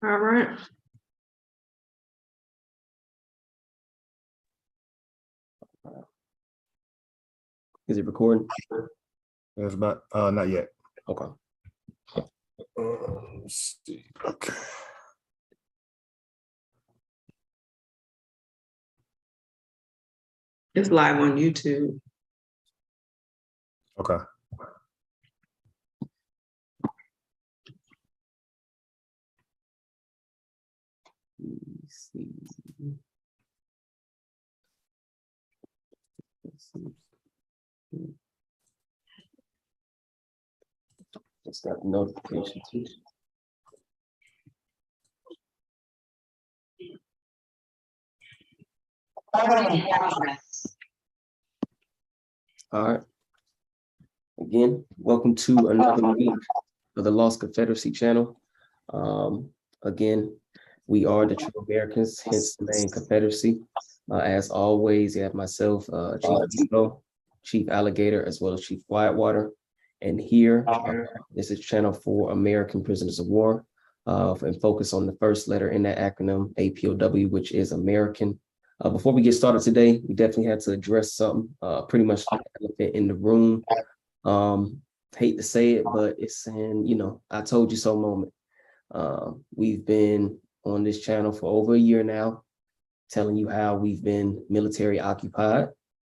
All right. Is it recording? That's about not yet. Okay. Let's see. Okay. It's live on YouTube. Okay. Let's see. Let's see. Just got the notification too. All right. Again, welcome to another week of the Lost Confederacy channel. Again, we are the true Americans, hence the name Confederacy. As always, you have myself, Chief Depot, Chief Alligator, as well as Chief Whitewater. And here, this is channel for American Prisoners of War, and focus on the first letter in that acronym, APOW, which is American. Before we get started today, we definitely had to address something, pretty much the elephant in the room. Hate to say it, but it's in, I told you so moment. We've been on this channel for over a year now, telling you how we've been military occupied.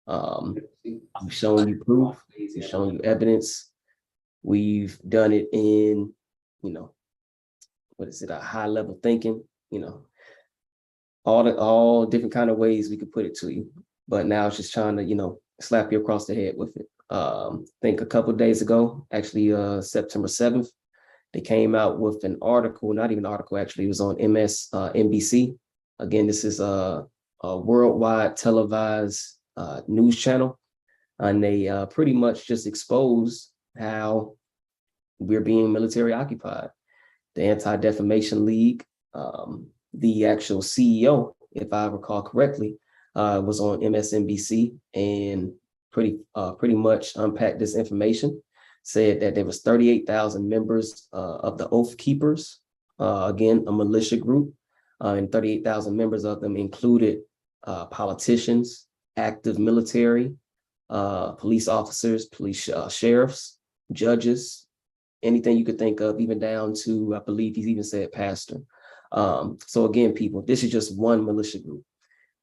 We've shown you proof, we've shown you evidence. We've done it in, a high level thinking, all different kind of ways we could put it to you. But now it's just trying to, slap you across the head with it. I think a couple of days ago, actually September 7th, they came out with an article, not even an article, actually, it was on MSNBC. Again, this is a worldwide televised news channel, and they pretty much just exposed how we're being military occupied. The Anti-Defamation League, the actual CEO, if I recall correctly, was on MSNBC and pretty much unpacked this information. Said that there was 38,000 members of the Oath Keepers, again, a militia group, and 38,000 members of them included politicians, active military, police officers, police sheriffs, judges, anything you could think of, even down to, I believe he's even said pastor. So again, people, this is just one militia group.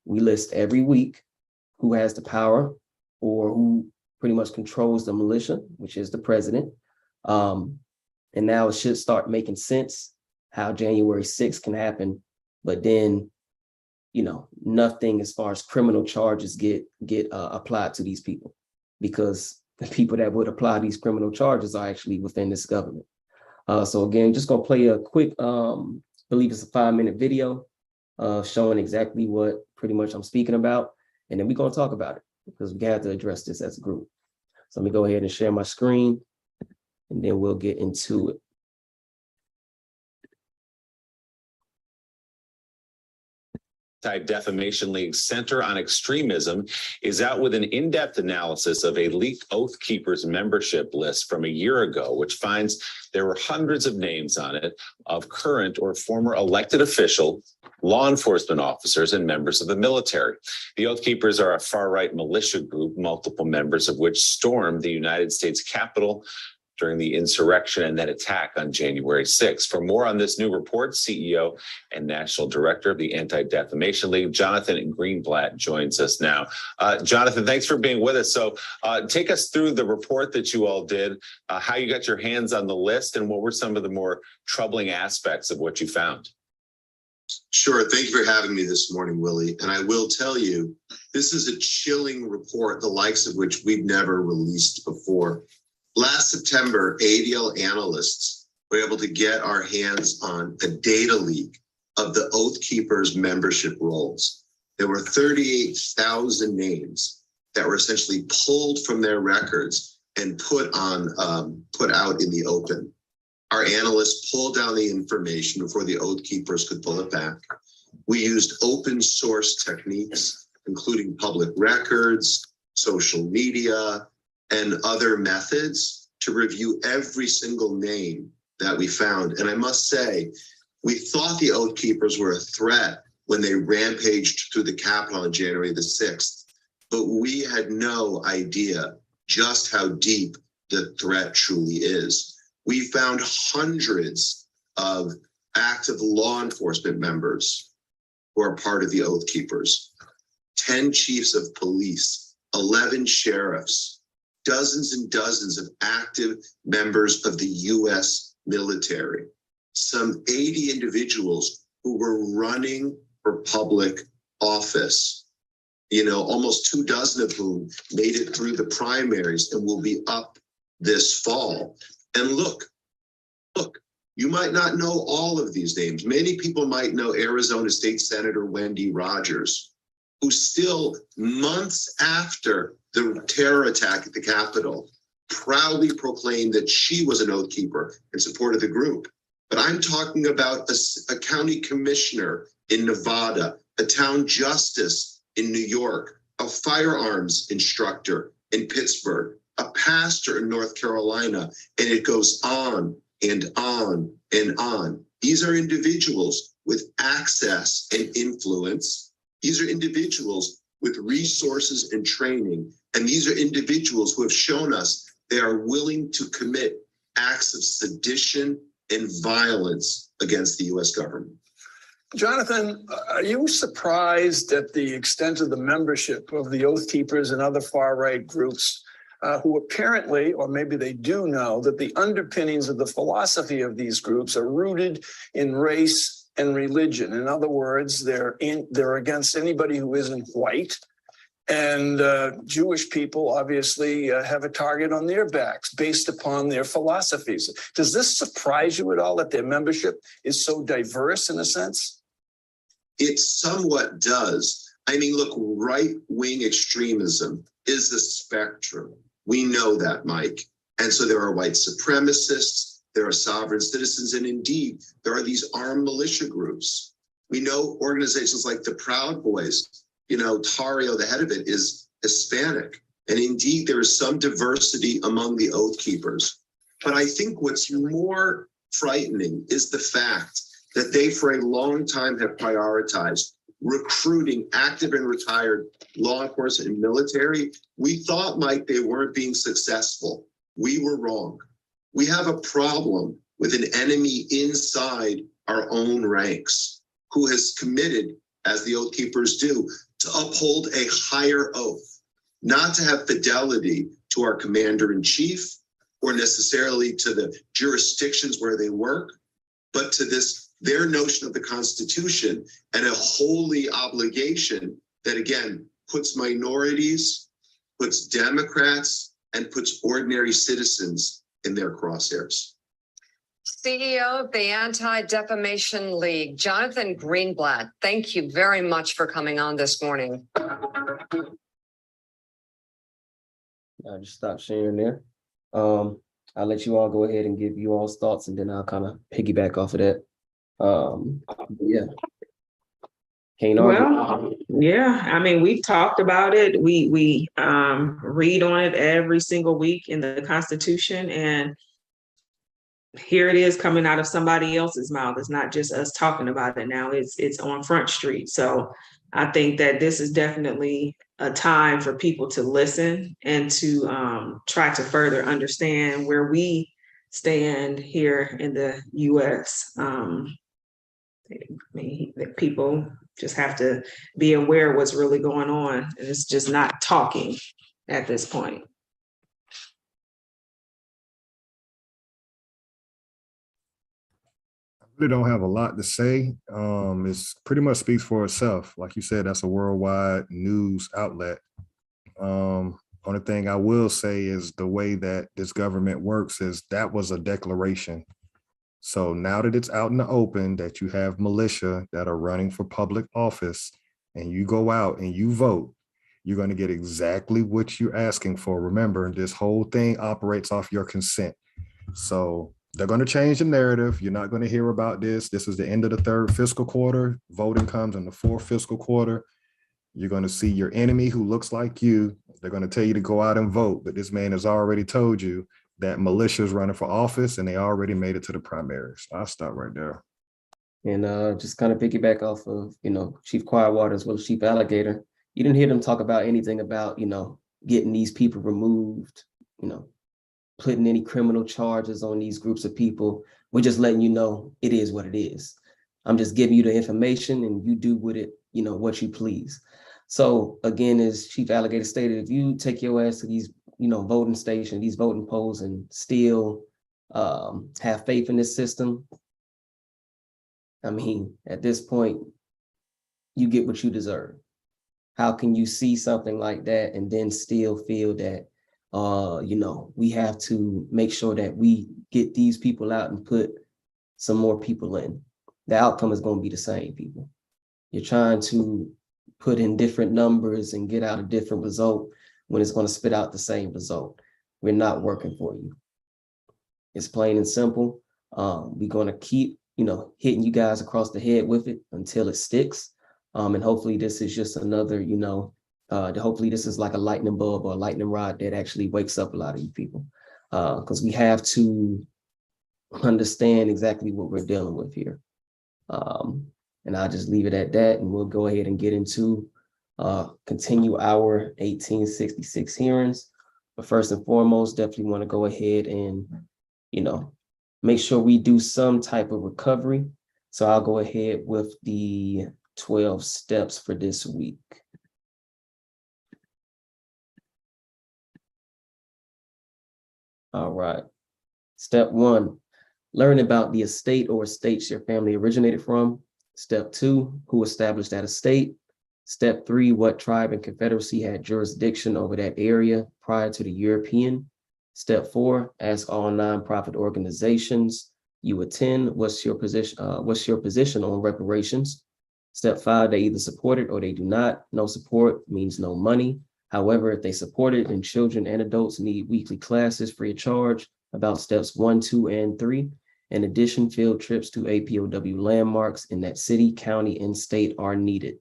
We list every week who has the power or who pretty much controls the militia, which is the president. And now it should start making sense how January 6th can happen, but then, nothing as far as criminal charges get applied to these people, because the people that would apply these criminal charges are actually within this government. So again, just gonna play a quick, believe it's a 5-minute video showing exactly what pretty much I'm speaking about. And then we're gonna talk about it because we have to address this as a group. So let me go ahead and share my screen and then we'll get into it. Anti-Defamation League's Center on Extremism is out with an in-depth analysis of a leaked Oath Keepers membership list from a year ago, which finds there were hundreds of names on it of current or former elected officials, law enforcement officers, and members of the military. The Oath Keepers are a far-right militia group, multiple members of which stormed the United States Capitol during the insurrection and that attack on January 6th. For more on this new report, CEO and National Director of the Anti-Defamation League, Jonathan Greenblatt, joins us now. Jonathan, thanks for being with us. So take us through the report that you all did, how you got your hands on the list, and what were some of the more troubling aspects of what you found? Sure. Thank you for having me this morning, Willie. And I will tell you, this is a chilling report, the likes of which we've never released before. Last September, ADL analysts were able to get our hands on a data leak of the Oath Keepers membership rolls. There were 38,000 names that were essentially pulled from their records and put out in the open. Our analysts pulled down the information before the Oath Keepers could pull it back. We used open source techniques, including public records, social media, and other methods to review every single name that we found. And I must say, We thought the Oath Keepers were a threat when they rampaged through the Capitol on January the 6th, but we had no idea just how deep the threat truly is. We found hundreds of active law enforcement members who are part of the Oath Keepers, 10 chiefs of police, 11 sheriffs, dozens and dozens of active members of the US military, some 80 individuals who were running for public office, almost 24 of whom made it through the primaries and will be up this fall. And look, you might not know all of these names. Many people might know Arizona State Senator Wendy Rogers, who still months after the terror attack at the Capitol proudly proclaimed that she was an Oath Keeper in support of the group. But I'm talking about a county commissioner in Nevada, a town justice in New York, a firearms instructor in Pittsburgh, a pastor in North Carolina, and it goes on and on and on. These are individuals with access and influence. These are individuals with resources and training. And these are individuals who have shown us they are willing to commit acts of sedition and violence against the US government. Jonathan, are you surprised at the extent of the membership of the Oath Keepers and other far-right groups who apparently, or maybe they do know, that the underpinnings of the philosophy of these groups are rooted in race and religion? In other words, they're against anybody who isn't white. And Jewish people obviously have a target on their backs based upon their philosophies. Does this surprise you at all that their membership is so diverse in a sense? It somewhat does. I mean, look, right-wing extremism is a spectrum. We know that, Mike. And so there are white supremacists, there are sovereign citizens, and indeed, there are these armed militia groups. We know organizations like the Proud Boys. Tario, the head of it, is Hispanic. And indeed, there is some diversity among the Oath Keepers. But I think what's more frightening is the fact that they, for a long time, have prioritized recruiting active and retired law enforcement and military. We thought, Mike, they weren't being successful. We were wrong. We have a problem with an enemy inside our own ranks who has committed, as the Oath Keepers do, to uphold a higher oath, not to have fidelity to our commander-in-chief or necessarily to the jurisdictions where they work, but to their notion of the Constitution and a holy obligation that, again, puts minorities, puts Democrats, and puts ordinary citizens in their crosshairs. CEO of the Anti-Defamation League, Jonathan Greenblatt, thank you very much for coming on this morning. I'll just stop sharing there. I'll let you all go ahead and give you all's thoughts, and then I'll kind of piggyback off of that. Yeah. Well, yeah, I mean, we've talked about it. We read on it every single week in the Constitution, and here it is coming out of somebody else's mouth. It's not just us talking about it now. It's on Front Street. So I think that this is definitely a time for people to listen and to try to further understand where we stand here in the US. I mean, people just have to be aware of what's really going on. And it's just not talking at this point. Really don't have a lot to say. It's pretty much speaks for itself. Like you said, that's a worldwide news outlet. Only thing I will say is the way that this government works is that was a declaration. So now that it's out in the open that you have militia that are running for public office and you go out and you vote, you're going to get exactly what you're asking for. Remember, this whole thing operates off your consent. So they're going to change the narrative. You're not going to hear about this. This is the end of the third fiscal quarter. Voting comes in the fourth fiscal quarter. You're going to see your enemy who looks like you. They're going to tell you to go out and vote. But this man has already told you that militia is running for office and they already made it to the primaries. I'll stop right there. And just kind of piggyback off of, Chief Quietwater as well as Chief Alligator. You didn't hear them talk about anything about, getting these people removed, putting any criminal charges on these groups of people. We're just letting you know it is what it is. I'm just giving you the information and you do with it, what you please. So again, as Chief Alligator stated, if you take your ass to these, voting stations, these voting polls, and still have faith in this system, I mean, at this point, you get what you deserve. How can you see something like that and then still feel that, we have to make sure that we get these people out and put some more people in? The outcome is going to be the same, people. You're trying to put in different numbers and get out a different result when it's going to spit out the same result. We're not working for you. It's plain and simple. We're going to keep, hitting you guys across the head with it until it sticks. And hopefully this is just another, hopefully this is like a lightning bulb or a lightning rod that actually wakes up a lot of you people. Because we have to understand exactly what we're dealing with here. And I'll just leave it at that, and we'll go ahead and get into continue our 1866 hearings. But first and foremost, definitely want to go ahead and, make sure we do some type of recovery. So I'll go ahead with the 12 steps for this week. All right. Step 1, learn about the estate or estates your family originated from. Step 2, who established that estate. Step 3, what tribe and confederacy had jurisdiction over that area prior to the European. Step 4, ask all nonprofit organizations you attend, what's your position on reparations. Step 5, they either support it or they do not. No support means no money. However, if they support it, then children and adults need weekly classes free of charge about steps 1, 2, and 3. In addition, field trips to APOW landmarks in that city, county, and state are needed.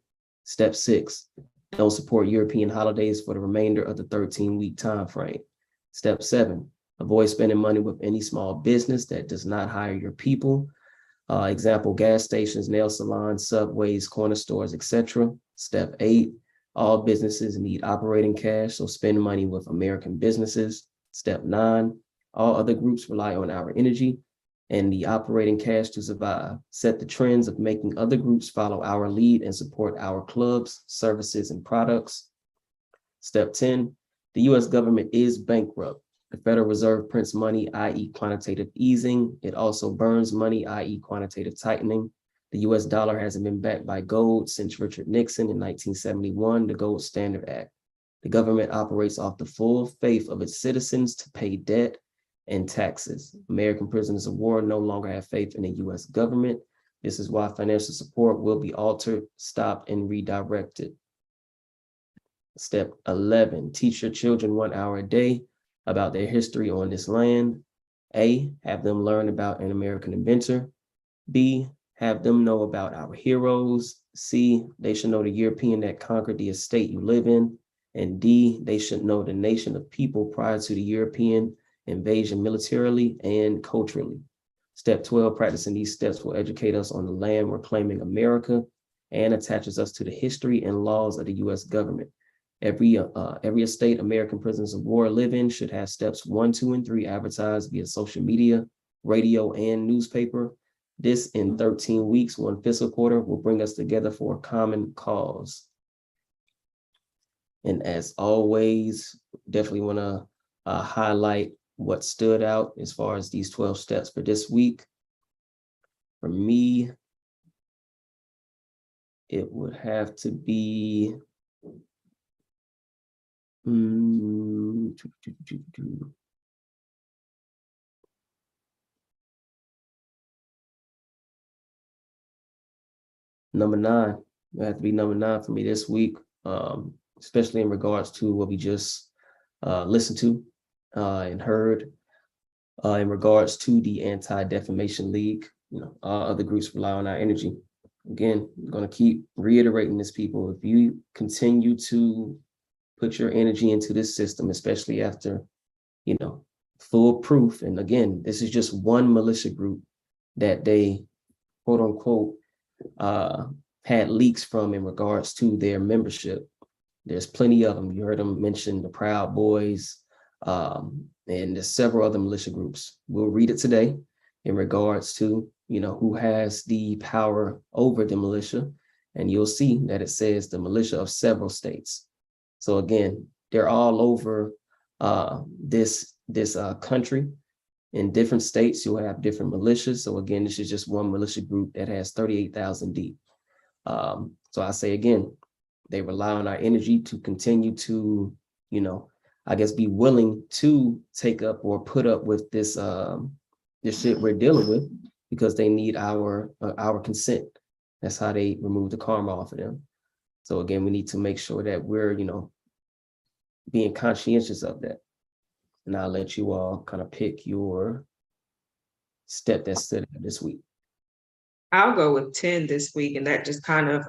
Step 6, don't support European holidays for the remainder of the 13-week time frame. Step 7, avoid spending money with any small business that does not hire your people. Example, gas stations, nail salons, subways, corner stores, etc. Step 8, all businesses need operating cash, so spend money with American businesses. Step 9, all other groups rely on our energy and the operating cash to survive. Set the trends of making other groups follow our lead and support our clubs, services, and products. Step 10, the US government is bankrupt. The Federal Reserve prints money, i.e. quantitative easing. It also burns money, i.e. quantitative tightening. The US dollar hasn't been backed by gold since Richard Nixon in 1971, the Gold Standard Act. The government operates off the full faith of its citizens to pay debt and taxes. American prisoners of war no longer have faith in the US government. This is why financial support will be altered, stopped, and redirected. Step 11, teach your children 1 hour a day about their history on this land. A, have them learn about an American inventor. B, have them know about our heroes. C, they should know the European that conquered the estate you live in. And D, they should know the nation of people prior to the European invasion militarily and culturally. Step 12, practicing these steps will educate us on the land we're claiming America and attaches us to the history and laws of the US government. Every estate American prisoners of war live in should have steps 1, 2, and 3 advertised via social media, radio, and newspaper. This in 13 weeks, 1 fiscal quarter, will bring us together for a common cause. And as always, definitely want to highlight what stood out as far as these 12 steps for this week. For me, it would have to be number 9. It have to be number 9 for me this week, especially in regards to what we just listened to and heard in regards to the Anti-Defamation League. Other groups rely on our energy. Again, I'm going to keep reiterating this, people. If you continue to put your energy into this system, especially after, full proof. And again, this is just one militia group that they quote unquote had leaks from in regards to their membership. There's plenty of them. You heard them mention the Proud Boys, and there's several other militia groups. We'll read it today in regards to, you know, who has the power over the militia. And you'll see that it says the militia of several states. So again, they're all over this country. In different states, you'll have different militias. So again, this is just one militia group that has 38,000 deep. So I say again, they rely on our energy to continue to, you know, I guess be willing to take up or put up with this this shit we're dealing with, because they need our consent. That's how they remove the karma off of them. So again, we need to make sure that we're, you know, being conscientious of that. And I'll let you all kind of pick your step that stood out this week. I'll go with 10 this week, and that just kind of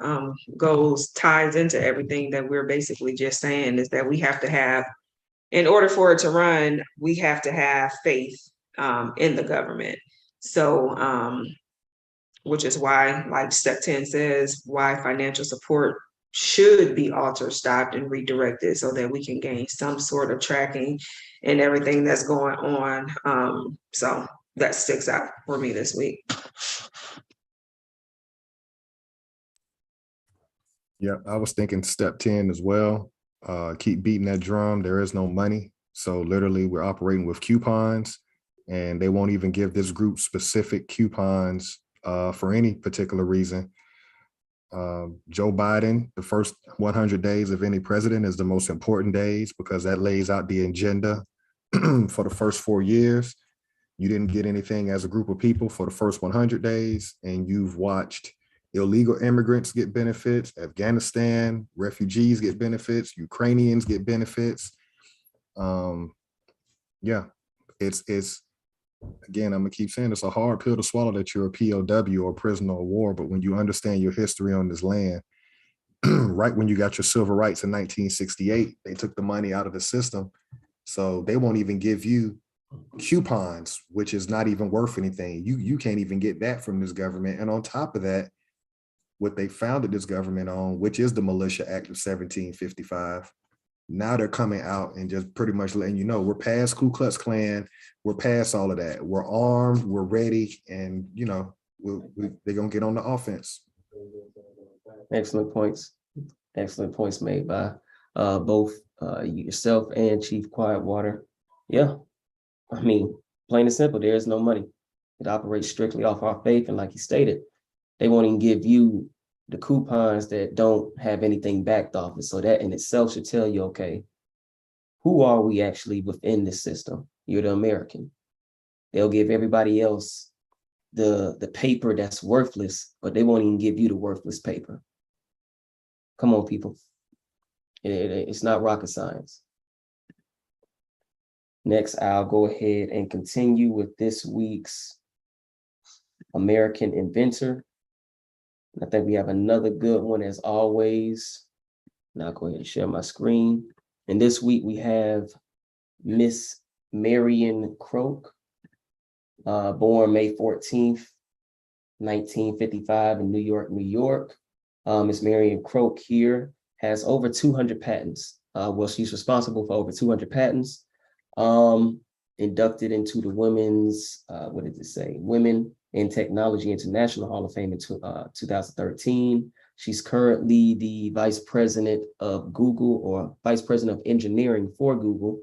ties into everything that we're basically just saying, is that we have to have, in order for it to run, we have to have faith in the government. So, which is why, like step 10 says, why financial support should be altered, stopped, and redirected so that we can gain some sort of tracking and everything that's going on. So that sticks out for me this week. Yeah, I was thinking step 10 as well. Keep beating that drum. There is no money. So literally we're operating with coupons, and they won't even give this group specific coupons for any particular reason. Joe Biden, the first 100 days of any president is the most important days, because that lays out the agenda for the first 4 years. You didn't get anything as a group of people for the first 100 days, and you've watched illegal immigrants get benefits, Afghanistan refugees get benefits, Ukrainians get benefits. Yeah, it's again, I'm gonna keep saying it's a hard pill to swallow that you're a POW or a prisoner of war, but when you understand your history on this land, right when you got your civil rights in 1968, they took the money out of the system. So they won't even give you coupons, which is not even worth anything. You can't even get that from this government. And on top of that, what they founded this government on, which is the Militia Act of 1755, now they're coming out and just pretty much letting you know, we're past Ku Klux Klan, we're past all of that. We're armed, we're ready, and you know, they're gonna get on the offense. Excellent points. Excellent points made by both yourself and Chief Quietwater. Yeah, I mean, plain and simple, there is no money. It operates strictly off our faith, and like he stated, they won't even give you the coupons that don't have anything backed off it. So that in itself should tell you, okay, who are we actually within this system? You're the American. They'll give everybody else the paper that's worthless, but they won't even give you the worthless paper. Come on, people. It's not rocket science. Next, I'll go ahead and continue with this week's American Inventor. I think we have another good one as always. Now I'll go ahead and share my screen. And this week we have Miss Marion Croak, born May 14th, 1955 in New York, New York. Miss Marion Croak here has over 200 patents. Well, she's responsible for over 200 patents. Inducted into the women's, what did it say? Women in Technology International Hall of Fame in 2013. She's currently the vice president of Google, or vice president of engineering for Google.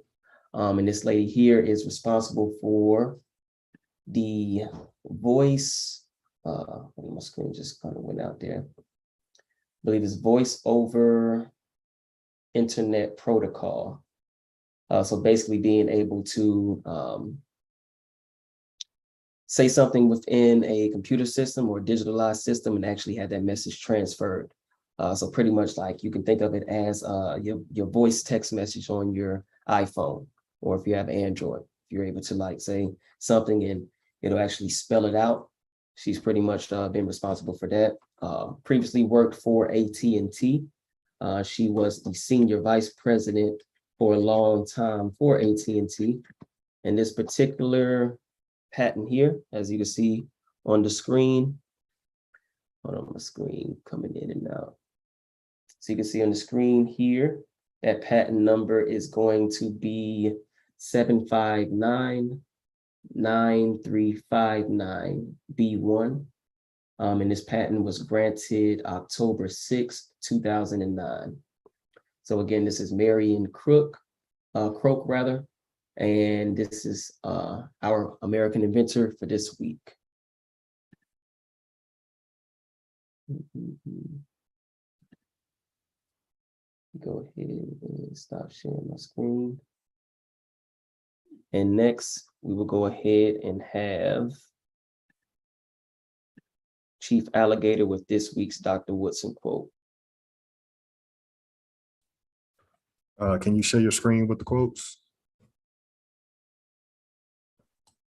And this lady here is responsible for the voice, my screen just kind of went out there. I believe it's voice over internet protocol. So basically being able to say something within a computer system or digitalized system and actually have that message transferred. So pretty much like you can think of it as your voice text message on your iPhone, or if you have Android, you're able to like say something and it'll actually spell it out. She's pretty much been responsible for that. Previously worked for AT&T. She was the senior vice president for a long time for AT&T. And this particular patent here, as you can see on the screen, Hold on, my screen coming in and out. So you can see on the screen here, that patent number is going to be 7599359B1. And this patent was granted October 6, 2009. So again, this is Marion Crook rather, and this is our American inventor for this week. Go ahead and stop sharing my screen. And next, we will go ahead and have Chief Alligator with this week's Dr. Woodson quote. Can you share your screen with the quotes?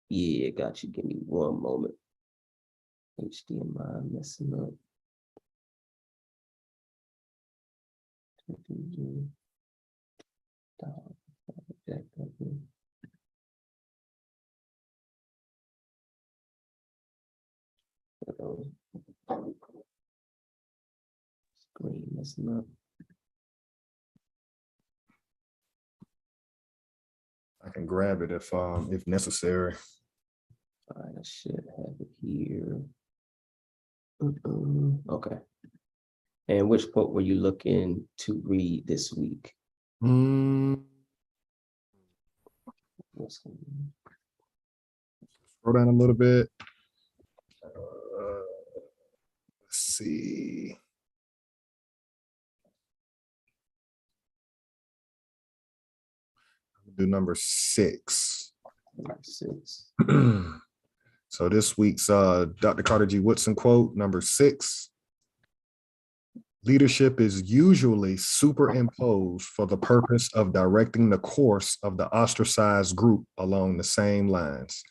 Yeah, got you. Give me one moment. HDMI messing up. Screen messing up. I can grab it if necessary. All right, I should have it here. Okay. And which quote were you looking to read this week? Scroll down a little bit. Let's see. Do number 6. Number 6. So this week's Dr. Carter G. Woodson quote, number 6. Leadership is usually superimposed for the purpose of directing the course of the ostracized group along the same lines.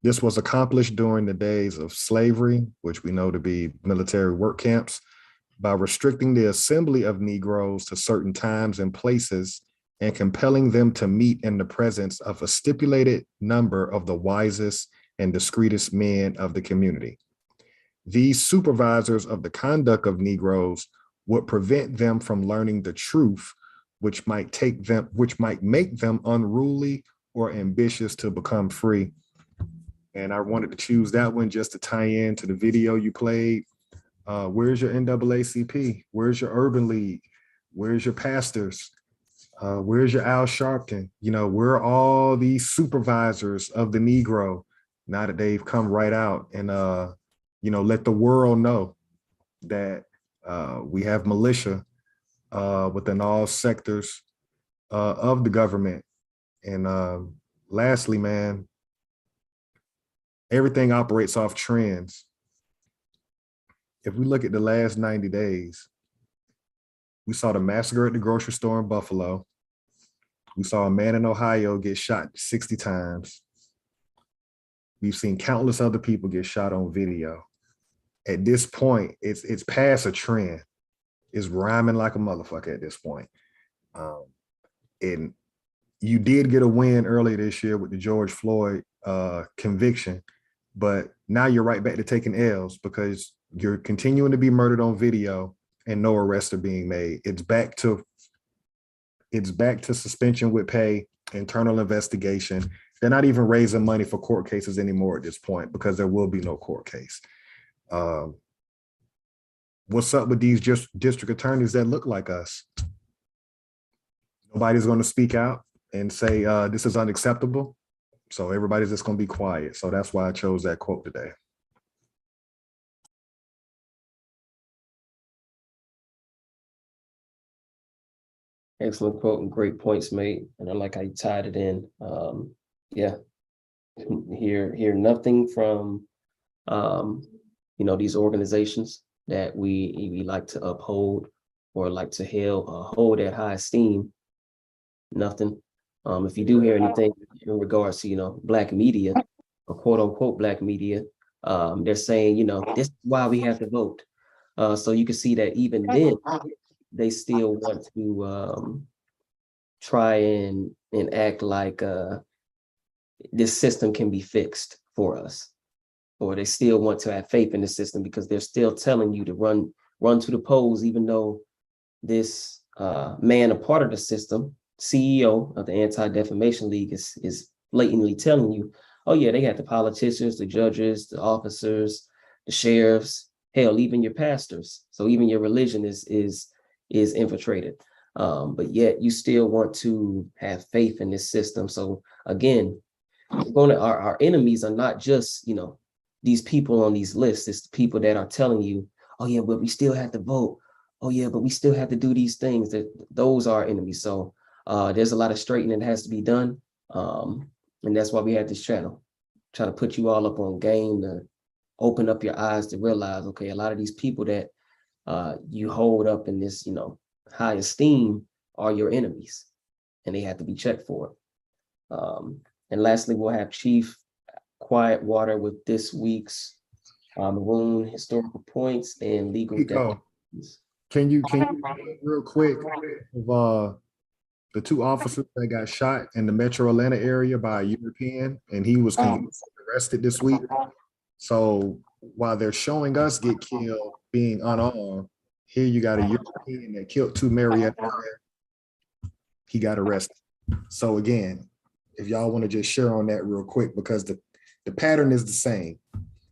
This was accomplished during the days of slavery, which we know to be military work camps, by restricting the assembly of Negroes to certain times and places and compelling them to meet in the presence of a stipulated number of the wisest and discreetest men of the community. These supervisors of the conduct of Negroes would prevent them from learning the truth, which might make them unruly or ambitious to become free. And I wanted to choose that one just to tie in to the video you played. Where's your NAACP? Where's your Urban League? Where's your pastors? Where's your Al Sharpton? You know, where are all these supervisors of the Negro now that they've come right out and, you know, let the world know that we have militia within all sectors of the government. And lastly, man, everything operates off trends. If we look at the last 90 days, we saw the massacre at the grocery store in Buffalo. We saw a man in Ohio get shot 60 times. We've seen countless other people get shot on video. At this point, it's past a trend. It's rhyming like a motherfucker at this point. And you did get a win earlier this year with the George Floyd conviction, but now you're right back to taking L's because you're continuing to be murdered on video and no arrests are being made. It's back to suspension with pay, internal investigation. They're not even raising money for court cases anymore at this point because there will be no court case. What's up with these district attorneys that look like us? Nobody's going to speak out and say this is unacceptable. So everybody's just going to be quiet. So that's why I chose that quote today. Excellent quote and great points made. And I like how you tied it in. Yeah, hear nothing from, you know, these organizations that we like to uphold or like to hold at high esteem. Nothing. If you do hear anything in regards to, you know, Black media or quote unquote Black media, they're saying, you know, this is why we have to vote. So you can see that even then, they still want to try and act like this system can be fixed for us. or they still want to have faith in the system because they're still telling you to run to the polls, even though this man, a part of the system, CEO of the Anti-Defamation League, is blatantly telling you, oh yeah, they got the politicians, the judges, the officers, the sheriffs, hell, even your pastors. So even your religion is infiltrated. But yet you still want to have faith in this system. So again, our enemies are not just, you know, these people on these lists. It's the people that are telling you, oh yeah, but we still have to vote. Oh yeah, but we still have to do these things. Those are enemies. So there's a lot of straightening that has to be done. And that's why we have this channel, trying to put you all up on game to open up your eyes to realize, okay, a lot of these people that you hold up in this, you know, high esteem are your enemies, and they have to be checked for it. And lastly, we'll have Chief Quiet Water with this week's Maroon historical points and legal Nico, definitions. can you real quick of the two officers that got shot in the Metro Atlanta area by a European, and he was arrested this week. So while they're showing us get killed being unarmed, here you got a European that killed two Marietta. He got arrested. So again, if y'all want to just share on that real quick, because the pattern is the same.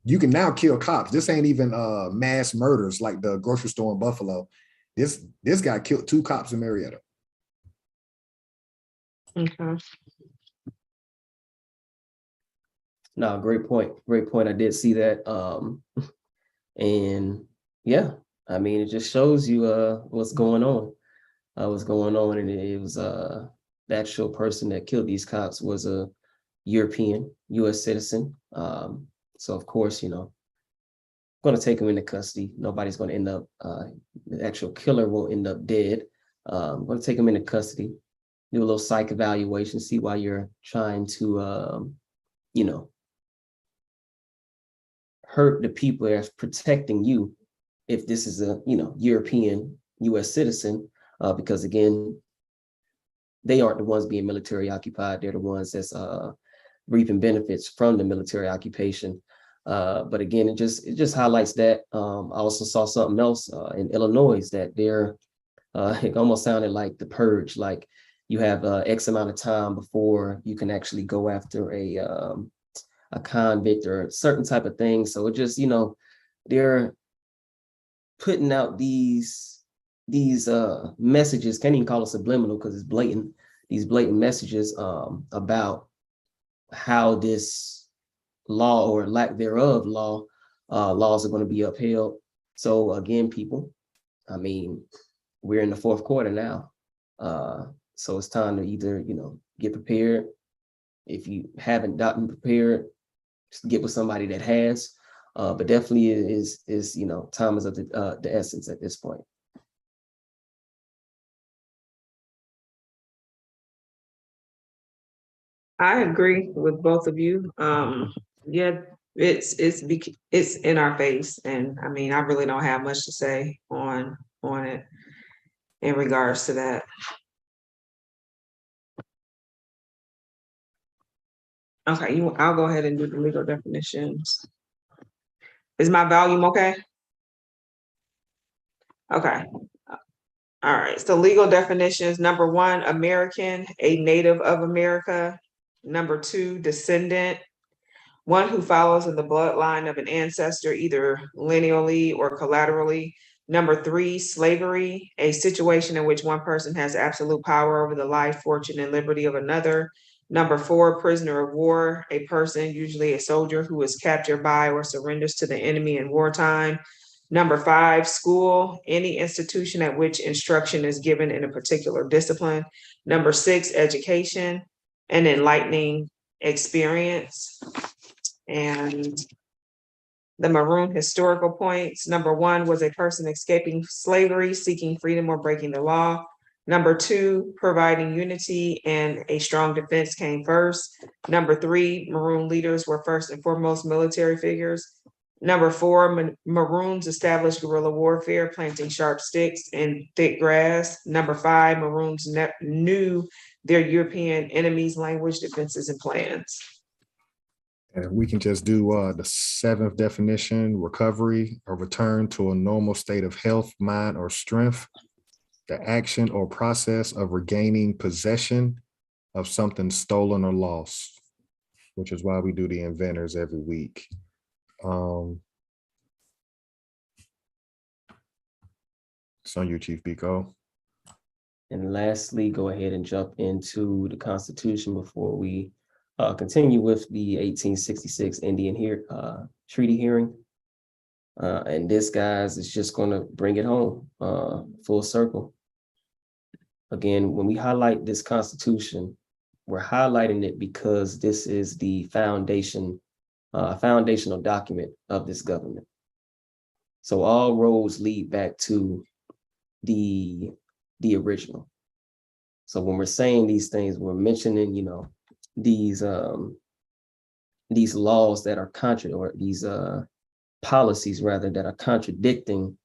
You can now kill cops. This ain't even mass murders like the grocery store in Buffalo. This guy killed two cops in Marietta. Okay. No, great point. Great point. I did see that. And yeah, I mean, it just shows you what's going on. And it was the actual person that killed these cops was a European US citizen. So of course, you know, going to take him into custody. Nobody's going to end up, the actual killer will end up dead. I'm going to take him into custody, do a little psych evaluation, see why you're trying to, you know, hurt the people that's protecting you if this is a, you know, European US citizen, because again, they aren't the ones being military occupied. They're the ones that's reaping benefits from the military occupation. But again, it just highlights that. I also saw something else in Illinois that they're, it almost sounded like the purge, like you have X amount of time before you can actually go after a convict or a certain type of thing. So it just, you know, they're putting out these messages, can't even call it subliminal because it's blatant, these blatant messages about how this law or lack thereof laws are going to be upheld. So again, people, I mean, we're in the fourth quarter now. So it's time to either, you know, get prepared. If you haven't gotten prepared, just get with somebody that has. But definitely is you know, time is of the essence at this point. I agree with both of you. Yeah, it's in our face, and I mean, I really don't have much to say on it in regards to that. Okay, I'll go ahead and do the legal definitions. Is my volume okay? Okay. All right, so legal definitions. Number one, American, a native of America. Number two, descendant, one who follows in the bloodline of an ancestor, either lineally or collaterally. Number three, slavery, a situation in which one person has absolute power over the life, fortune, and liberty of another. Number four, prisoner of war, a person, usually a soldier, who is captured by or surrenders to the enemy in wartime. Number five, school, any institution at which instruction is given in a particular discipline. Number six, education, an enlightening experience. And the Maroon historical points. Number one was a person escaping slavery, seeking freedom, or breaking the law. Number two, providing unity and a strong defense came first. Number three, Maroon leaders were first and foremost military figures. Number four, Maroons established guerrilla warfare, planting sharp sticks in thick grass. Number five, Maroons knew their European enemies' language, defenses, and plans. And we can just do the 7th definition: recovery or return to a normal state of health, mind, or strength. The action or process of regaining possession of something stolen or lost, which is why we do the inventors every week. It's on you, Chief Biko. And lastly, go ahead and jump into the Constitution before we continue with the 1866 Indian Treaty hearing. And this, guys, is just going to bring it home full circle. Again, when we highlight this Constitution, we're highlighting it because this is the foundational document of this government. So all roads lead back to the original. So when we're saying these things, we're mentioning, these laws that are or these policies rather that are contradicting,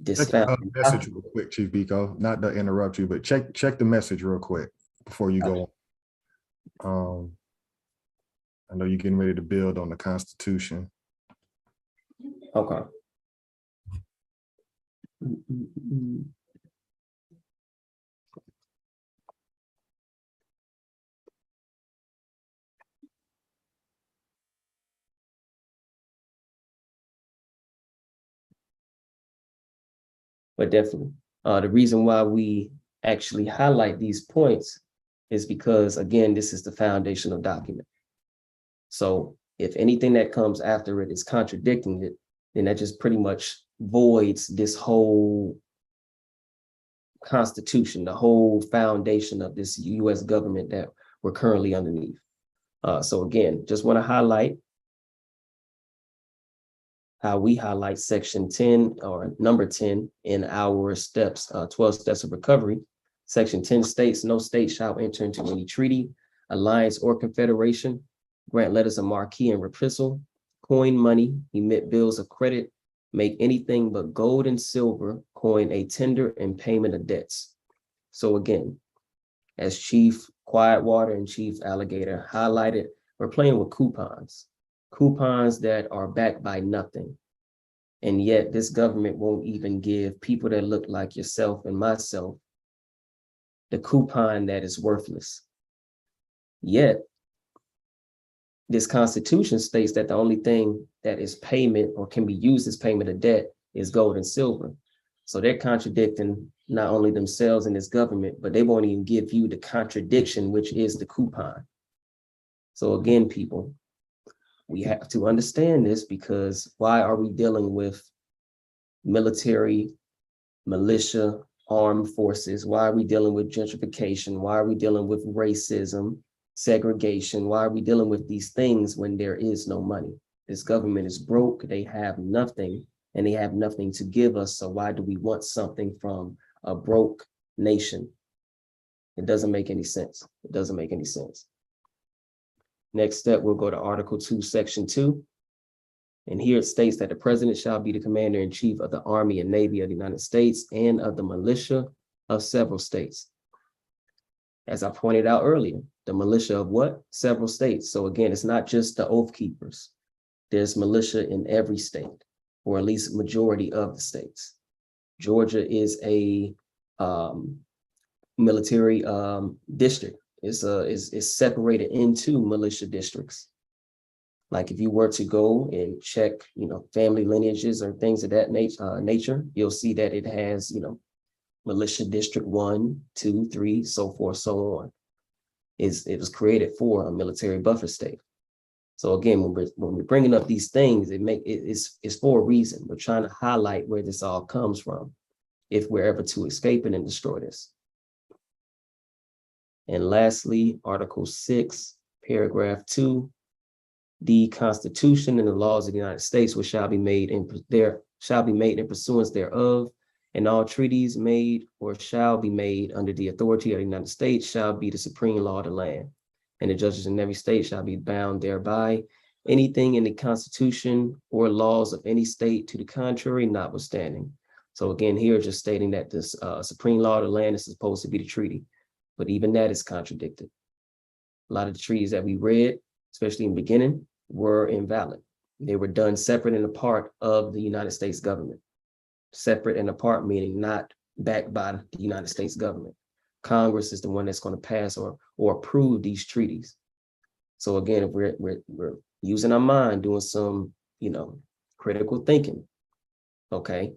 this Check the message real quick, Chief Biko. Not to interrupt you, but check the message real quick before you go on. I know you're getting ready to build on the Constitution. Okay. But definitely, the reason why we actually highlight these points is because, again, this is the foundational document. So if anything that comes after it is contradicting it, then that just pretty much voids this whole Constitution, the whole foundation of this U.S. government that we're currently underneath. So again, just want to highlight how we highlight section 10 or number 10 in our 12 steps of recovery. Section 10 states, no state shall enter into any treaty, alliance, or confederation, grant letters of marque and reprisal, coin money, emit bills of credit, make anything but gold and silver, coin a tender and payment of debts. So again, as Chief Quietwater and Chief Alligator highlighted, we're playing with coupons that are backed by nothing. And yet this government won't even give people that look like yourself and myself the coupon that is worthless. Yet this Constitution states that the only thing that is payment or can be used as payment of debt is gold and silver. So they're contradicting not only themselves and this government, but they won't even give you the contradiction, which is the coupon. So again, people, we have to understand this, because why are we dealing with military, militia, armed forces? Why are we dealing with gentrification? Why are we dealing with racism, segregation? Why are we dealing with these things when there is no money? This government is broke, they have nothing, and they have nothing to give us. So why do we want something from a broke nation? It doesn't make any sense. It doesn't make any sense. Next step, we'll go to Article 2, Section 2. And here it states that the president shall be the commander-in-chief of the Army and Navy of the United States and of the militia of several states. As I pointed out earlier, the militia of what? Several states. So again, it's not just the Oath Keepers. There's militia in every state, or at least majority of the states. Georgia is a military district. It's separated into militia districts. Like if you were to go and check, family lineages or things of that nature, you'll see that it has, militia district 1, 2, 3, so forth, so on. It was created for a military buffer state. So again, when we're bringing up these things, it's for a reason. We're trying to highlight where this all comes from, if we're ever to escape it and destroy this. And lastly, Article 6, Paragraph 2, the Constitution and the laws of the United States, which shall be made in pursuance thereof, and all treaties made or shall be made under the authority of the United States shall be the supreme law of the land. And the judges in every state shall be bound thereby. Anything in the Constitution or laws of any state to the contrary, notwithstanding. So again, here just stating that this supreme law of the land is supposed to be the treaty, but even that is contradicted. A lot of the treaties that we read especially in the beginning, were invalid. They were done separate and apart of the United States government. Separate and apart meaning not backed by the United States government. Congress is the one that's going to pass or approve these treaties. So again, if we're using our mind, doing some, critical thinking, okay,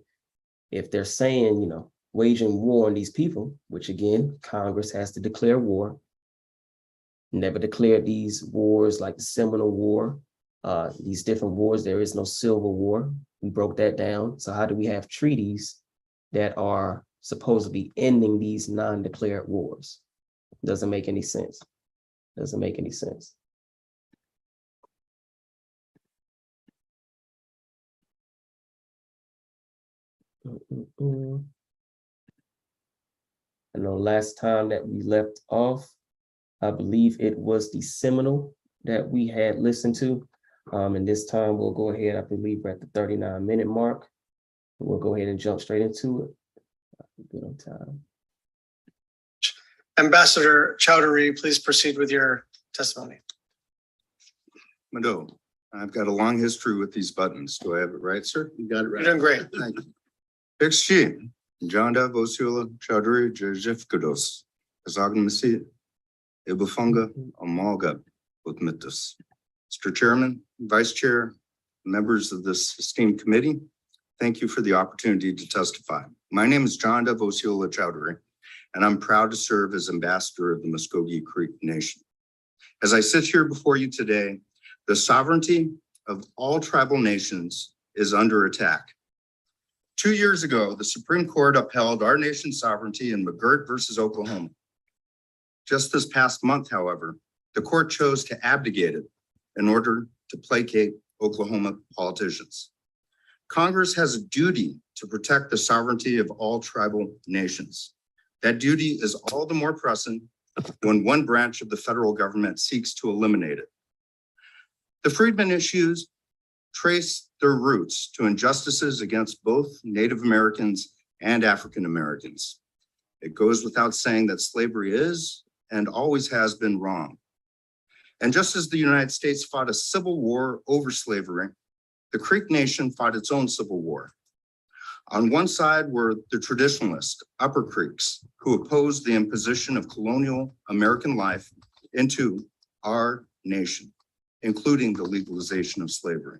if they're saying, waging war on these people, which again, Congress has to declare war, never declared these wars like the Seminole War, these different wars, there is no Civil War. We broke that down. So how do we have treaties that are supposed to be ending these non-declared wars? Doesn't make any sense. Doesn't make any sense. I know last time that we left off, I believe it was the Seminole that we had listened to. And this time we'll go ahead, I believe we're at the 39-minute mark. We'll go ahead and jump straight into it. Good on time. Ambassador Chowdhury, please proceed with your testimony. Mado, I've got a long history with these buttons. Do I have it right, sir? You got it right. You're doing great. Thank you. Pixchi, Janda Vosula Chowdhury Jajifkados, Azagnamasi, Ibufunga, Amalga, Utmitus. Mr. Chairman, Vice Chair, members of this esteemed committee, thank you for the opportunity to testify. My name is Janda Vosula Chowdhury, and I'm proud to serve as ambassador of the Muskogee Creek Nation. As I sit here before you today, the sovereignty of all tribal nations is under attack. 2 years ago, the Supreme Court upheld our nation's sovereignty in McGirt versus Oklahoma. Just this past month, however, the court chose to abdicate it in order to placate Oklahoma politicians. Congress has a duty to protect the sovereignty of all tribal nations. That duty is all the more pressing when one branch of the federal government seeks to eliminate it. The Freedman issues trace their roots to injustices against both Native Americans and African Americans. It goes without saying that slavery is and always has been wrong. And just as the United States fought a civil war over slavery, the Creek Nation fought its own civil war. On one side were the traditionalist Upper Creeks, who opposed the imposition of colonial American life into our nation, including the legalization of slavery.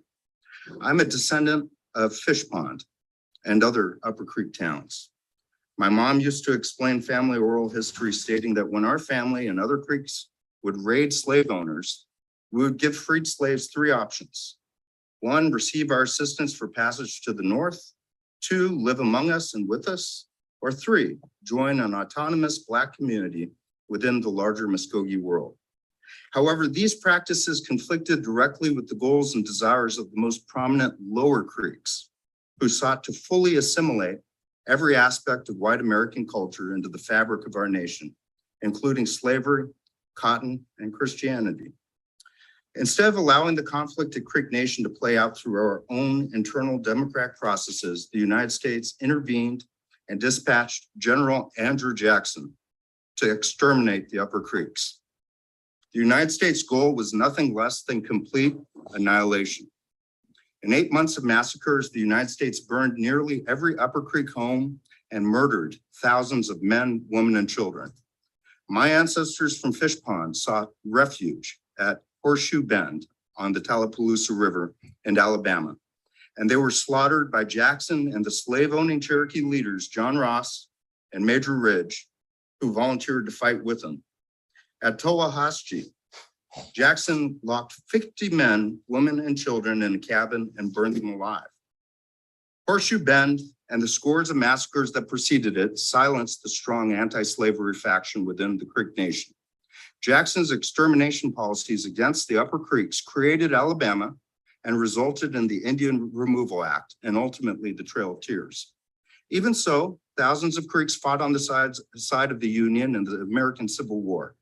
I'm a descendant of Fish Pond and other Upper Creek towns. My mom used to explain family oral history, stating that when our family and other Creeks would raid slave owners, we would give freed slaves 3 options. 1, receive our assistance for passage to the north. 2, live among us and with us. Or 3, join an autonomous Black community within the larger Muskogee world. However, these practices conflicted directly with the goals and desires of the most prominent Lower Creeks, who sought to fully assimilate every aspect of white American culture into the fabric of our nation, including slavery, cotton, and Christianity. Instead of allowing the conflict at Creek Nation to play out through our own internal democratic processes, the United States intervened and dispatched General Andrew Jackson to exterminate the Upper Creeks. The United States goal was nothing less than complete annihilation. In 8 months of massacres, the United States burned nearly every Upper Creek home and murdered thousands of men, women, and children. My ancestors from Fish Pond sought refuge at Horseshoe Bend on the Tallapoosa River in Alabama, and they were slaughtered by Jackson and the slave-owning Cherokee leaders, John Ross and Major Ridge, who volunteered to fight with them. At Tallahassee, Jackson locked 50 men, women, and children in a cabin and burned them alive. Horseshoe Bend and the scores of massacres that preceded it silenced the strong anti-slavery faction within the Creek Nation. Jackson's extermination policies against the Upper Creeks created Alabama and resulted in the Indian Removal Act and ultimately the Trail of Tears. Even so, thousands of Creeks fought on the side of the Union in the American Civil War.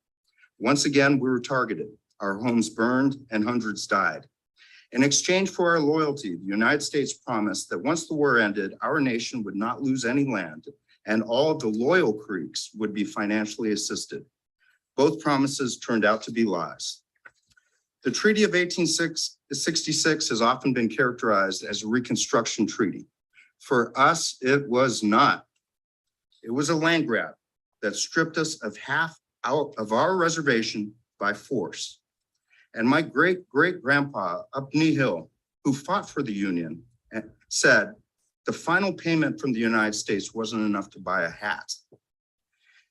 Once again, we were targeted. Our homes burned and hundreds died. In exchange for our loyalty, the United States promised that once the war ended, our nation would not lose any land and all of the loyal Creeks would be financially assisted. Both promises turned out to be lies. The Treaty of 1866 has often been characterized as a Reconstruction treaty. For us, it was not. It was a land grab that stripped us of half of our reservation by force. And my great-great-grandpa up Knee Hill, who fought for the Union, said the final payment from the United States wasn't enough to buy a hat.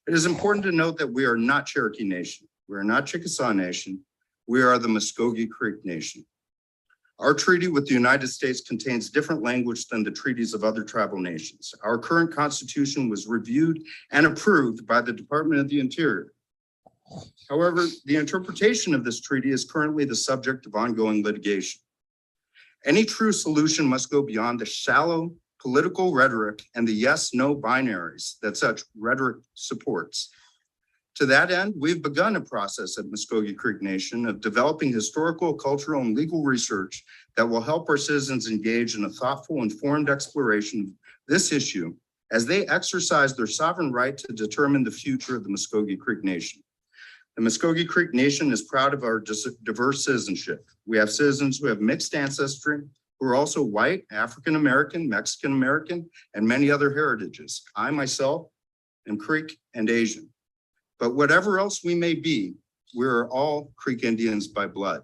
It is important to note that we are not Cherokee Nation. We are not Chickasaw Nation. We are the Muskogee Creek Nation. Our treaty with the United States contains different language than the treaties of other tribal nations. Our current constitution was reviewed and approved by the Department of the Interior. However, the interpretation of this treaty is currently the subject of ongoing litigation. Any true solution must go beyond the shallow political rhetoric and the yes-no binaries that such rhetoric supports. To that end, we've begun a process at Muskogee Creek Nation of developing historical, cultural, and legal research that will help our citizens engage in a thoughtful, informed exploration of this issue as they exercise their sovereign right to determine the future of the Muskogee Creek Nation. The Muskogee Creek Nation is proud of our diverse citizenship. We have citizens who have mixed ancestry, who are also white, African-American, Mexican-American, and many other heritages. I myself am Creek and Asian. But whatever else we may be, we're all Creek Indians by blood.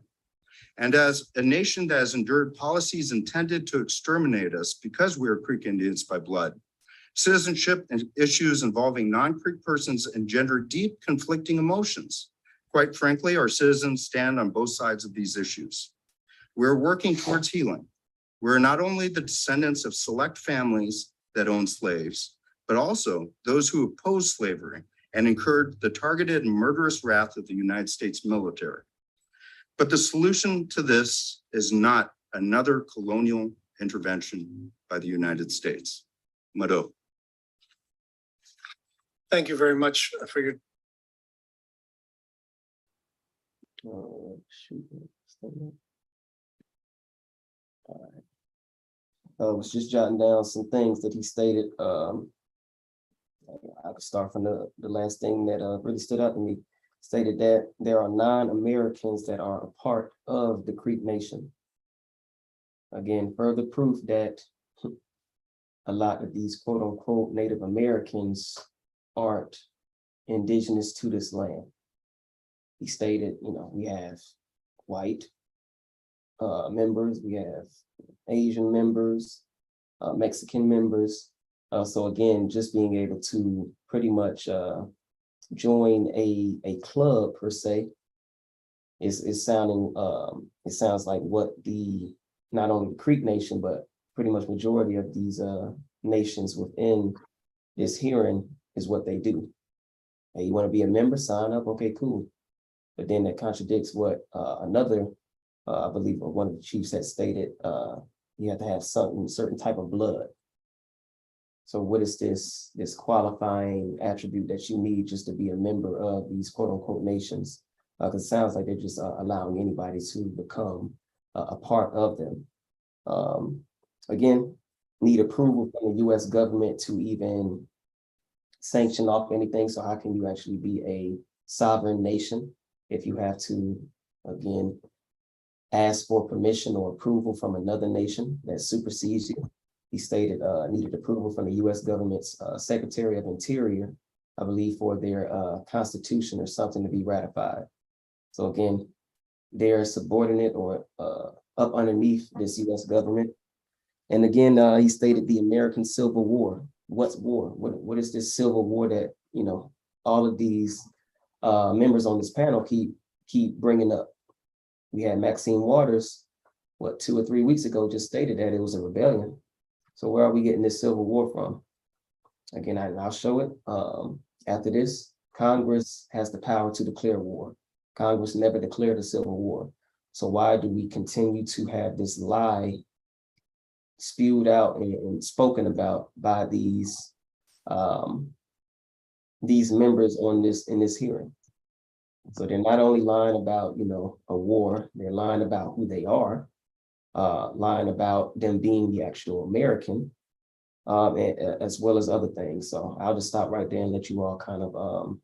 And as a nation that has endured policies intended to exterminate us because we are Creek Indians by blood, citizenship and issues involving non-Creek persons engender deep conflicting emotions. Quite frankly, our citizens stand on both sides of these issues. We're working towards healing. We're not only the descendants of select families that owned slaves, but also those who opposed slavery and incurred the targeted and murderous wrath of the United States military. But the solution to this is not another colonial intervention by the United States. Mado. Thank you very much for your I was just jotting down some things that he stated. I could start from the last thing that really stood out to me. Stated that there are non-Americans that are a part of the Creek Nation. Again, further proof that a lot of these quote unquote Native Americans aren't indigenous to this land. He stated, we have white members, we have Asian members, Mexican members. So again, just being able to pretty much join a club per se is sounding it sounds like what the not only the Creek Nation but pretty much majority of these nations within this hearing is what they do. Hey, you want to be a member, sign up, okay, cool. But then that contradicts what another I believe one of the chiefs had stated, you have to have certain type of blood. So what is this qualifying attribute that you need just to be a member of these quote unquote nations? Because it sounds like they're just allowing anybody to become a part of them. Again, need approval from the US government to even sanction off anything. So how can you actually be a sovereign nation if you have to, again, ask for permission or approval from another nation that supersedes you? He stated needed approval from the US government's Secretary of Interior, I believe, for their constitution or something to be ratified. So again, they're subordinate or up underneath this US government. And again, he stated the American Civil War. What's war? What is this Civil War that, all of these members on this panel keep bringing up? We had Maxine Waters, 2 or 3 weeks ago, just stated that it was a rebellion. So where are we getting this Civil War from? Again, I'll show it. After this, Congress has the power to declare war. Congress never declared a Civil War. So why do we continue to have this lie spewed out and spoken about by these members in this hearing? So they're not only lying about, a war, they're lying about who they are, lying about them being the actual American, as well as other things. So I'll just stop right there and let you all kind of,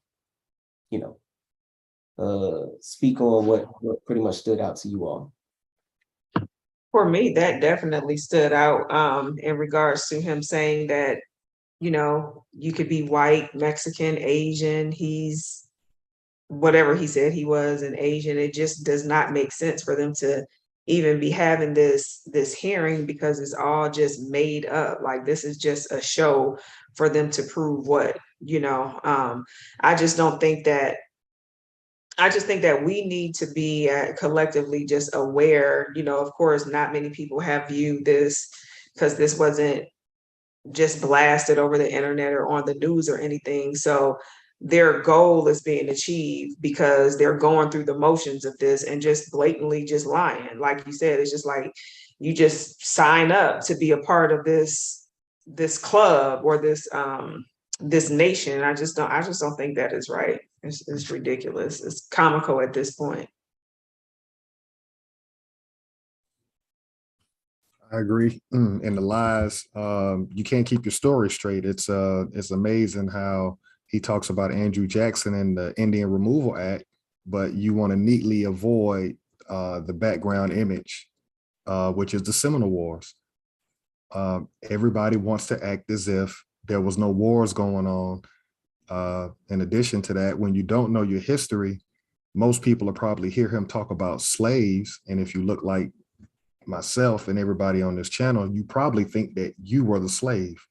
speak on what pretty much stood out to you all. For me, that definitely stood out in regards to him saying that, you know, you could be white, Mexican, Asian, he's whatever he said he was, an Asian. It just does not make sense for them to even be having this hearing, because it's all just made up. Like, this is just a show for them to prove what, you know. I just don't think that I just think that we need to be collectively just aware. You know, of course, not many people have viewed this because this wasn't just blasted over the internet or on the news or anything. So their goal is being achieved because they're going through the motions of this and just blatantly just lying. Like you said, it's just like you just sign up to be a part of this club or this nation. I just don't think that is right. It's ridiculous. It's comical at this point. I agree. And the lies, you can't keep your story straight. It's amazing how he talks about Andrew Jackson and the Indian Removal Act, but you want to neatly avoid the background image, which is the Seminole Wars. Everybody wants to act as if there was no wars going on. In addition to that, when you don't know your history, most people will probably hear him talk about slaves. And if you look like myself and everybody on this channel, you probably think that you were the slave.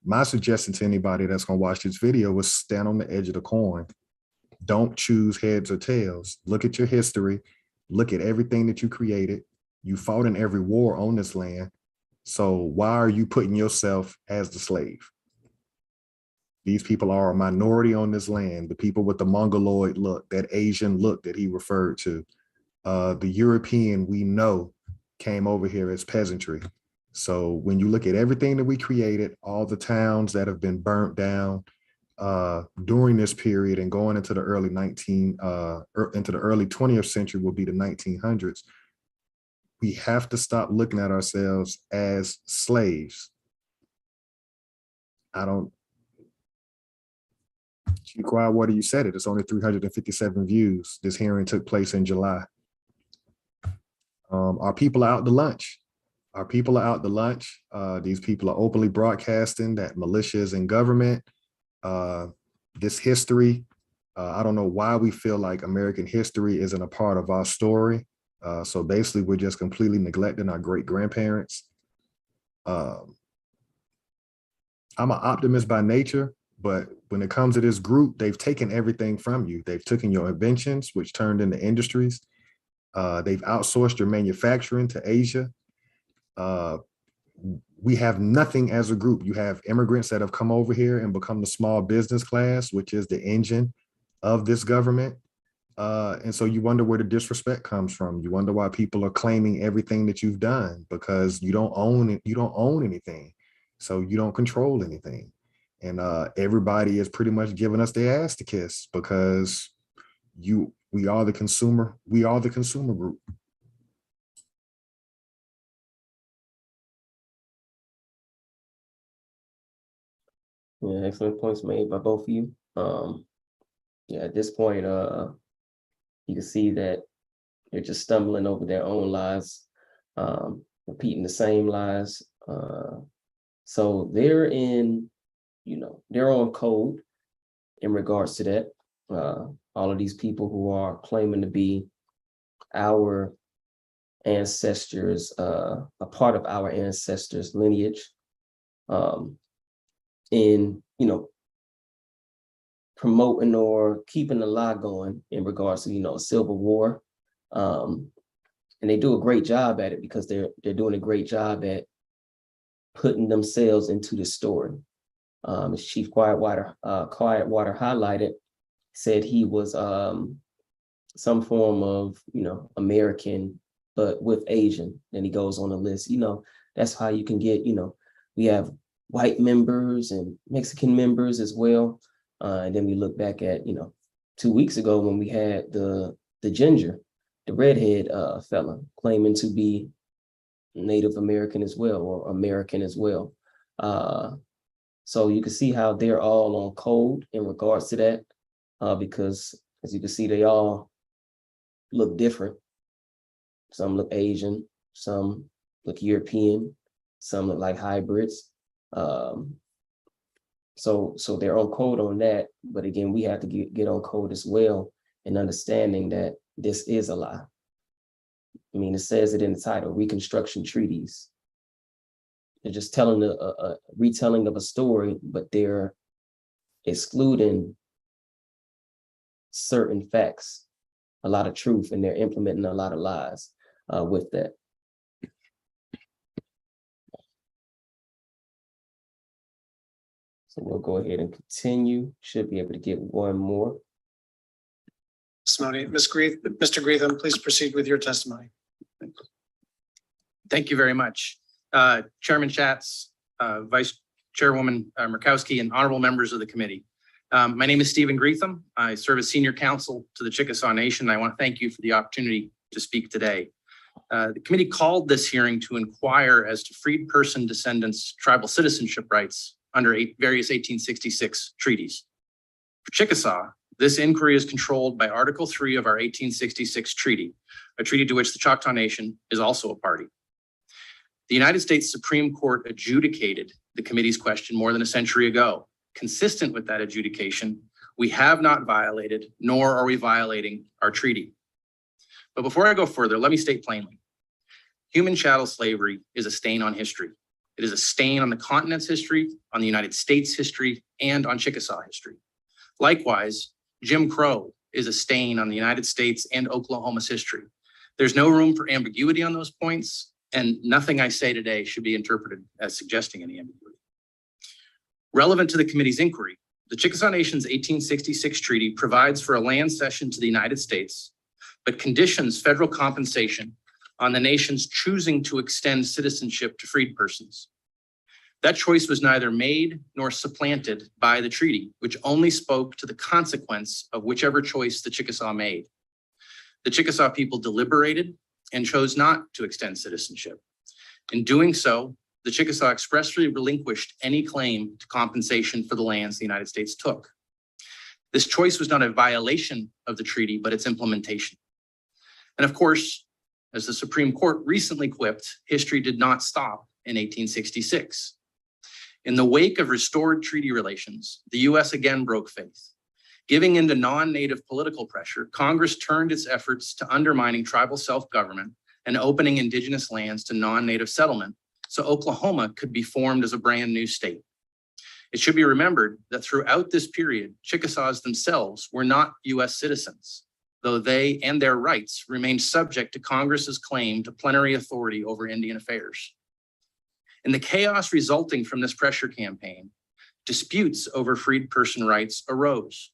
My suggestion to anybody that's going to watch this video is stand on the edge of the coin. Don't choose heads or tails. Look at your history. Look at everything that you created. You fought in every war on this land. So why are you putting yourself as the slave? These people are a minority on this land. The people with the Mongoloid look, that Asian look that he referred to. The European, we know, came over here as peasantry. So when you look at everything that we created, all the towns that have been burnt down during this period and going into the early 20th century will be the 1900s. We have to stop looking at ourselves as slaves. Chief Whitewater, you said it. It's only 357 views. This hearing took place in July. Our people are out to lunch. Our people are out to lunch. These people are openly broadcasting that militia is in government. This history, I don't know why we feel like American history isn't a part of our story. So basically, we're just completely neglecting our great-grandparents. I'm an optimist by nature, but when it comes to this group, they've taken everything from you. They've taken your inventions, which turned into industries. They've outsourced your manufacturing to Asia. We have nothing as a group. You have immigrants that have come over here and become the small business class, which is the engine of this government. And so you wonder where the disrespect comes from. You wonder why people are claiming everything that you've done, because you don't own it. You don't own anything. So you don't control anything. And everybody is pretty much giving us their ass to kiss because we are the consumer. We are the consumer group. Yeah, excellent points made by both of you. Yeah, at this point, you can see that they're just stumbling over their own lies, repeating the same lies. So they're they're on code in regards to that. All of these people who are claiming to be our ancestors, a part of our ancestors' lineage, in promoting or keeping the lie going in regards to a civil war, and they do a great job at it because they're doing a great job at putting themselves into the story. As Chief Quietwater highlighted, said he was some form of American, but with Asian. Then he goes on the list. That's how you can get. We have white members and Mexican members as well. And then we look back at 2 weeks ago when we had the ginger, the redhead fella claiming to be Native American as well, or American as well. So you can see how they're all on code in regards to that, because As you can see, they all look different. Some look Asian, some look European, some look like hybrids. So they're on code on that. But again, we have to get on code as well in understanding that this is a lie. I mean, it says it in the title, Reconstruction Treaties. They're just telling a retelling of a story, but they're excluding certain facts, a lot of truth, and they're implementing a lot of lies with that. So we'll go ahead and continue. Should be able to get one more. Testimony, Mr. Greetham, please proceed with your testimony. Thank you very much. Chairman Schatz, Vice Chairwoman Murkowski, and honorable members of the committee. My name is Stephen Greetham. I serve as senior counsel to the Chickasaw Nation. I want to thank you for the opportunity to speak today. The committee called this hearing to inquire as to freed person descendants' tribal citizenship rights under various 1866 treaties. For Chickasaw, this inquiry is controlled by Article 3 of our 1866 treaty, a treaty to which the Choctaw Nation is also a party. The United States Supreme Court adjudicated the committee's question more than a century ago. Consistent with that adjudication, we have not violated, nor are we violating our treaty. But before I go further, let me state plainly, human chattel slavery is a stain on history. It is a stain on the continent's history, on the United States history, and on Chickasaw history. Likewise, Jim Crow is a stain on the United States and Oklahoma's history. There's no room for ambiguity on those points, and nothing I say today should be interpreted as suggesting any ambiguity. Relevant to the committee's inquiry, the Chickasaw Nation's 1866 treaty provides for a land cession to the United States, but conditions federal compensation on the nation's choosing to extend citizenship to freed persons. That choice was neither made nor supplanted by the treaty, which only spoke to the consequence of whichever choice the Chickasaw made. The Chickasaw people deliberated and chose not to extend citizenship. In doing so, the Chickasaw expressly relinquished any claim to compensation for the lands the United States took. This choice was not a violation of the treaty, but its implementation. And of course, as the Supreme Court recently quipped, history did not stop in 1866. In the wake of restored treaty relations, the US again broke faith. Giving into non-native political pressure, Congress turned its efforts to undermining tribal self-government and opening indigenous lands to non-native settlement, so Oklahoma could be formed as a brand new state. It should be remembered that throughout this period, Chickasaws themselves were not US citizens, though they and their rights remained subject to Congress's claim to plenary authority over Indian affairs. In the chaos resulting from this pressure campaign, disputes over freed person rights arose.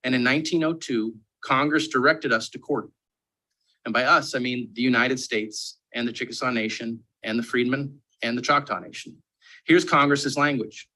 And in 1902, Congress directed us to court. And by us, I mean the United States and the Chickasaw Nation and the Freedmen and the Choctaw Nation. Here's Congress's language.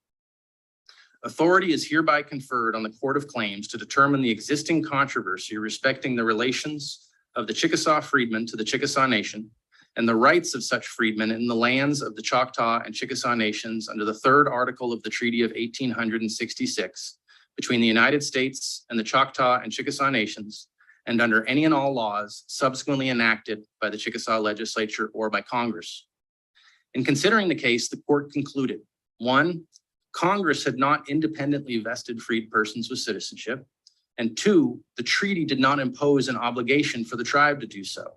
Authority is hereby conferred on the Court of Claims to determine the existing controversy respecting the relations of the Chickasaw freedmen to the Chickasaw Nation and the rights of such freedmen in the lands of the Choctaw and Chickasaw Nations under the third article of the Treaty of 1866 between the United States and the Choctaw and Chickasaw Nations and under any and all laws subsequently enacted by the Chickasaw legislature or by Congress. In considering the case, the court concluded, 1, Congress had not independently vested freed persons with citizenship, and 2, the treaty did not impose an obligation for the tribe to do so.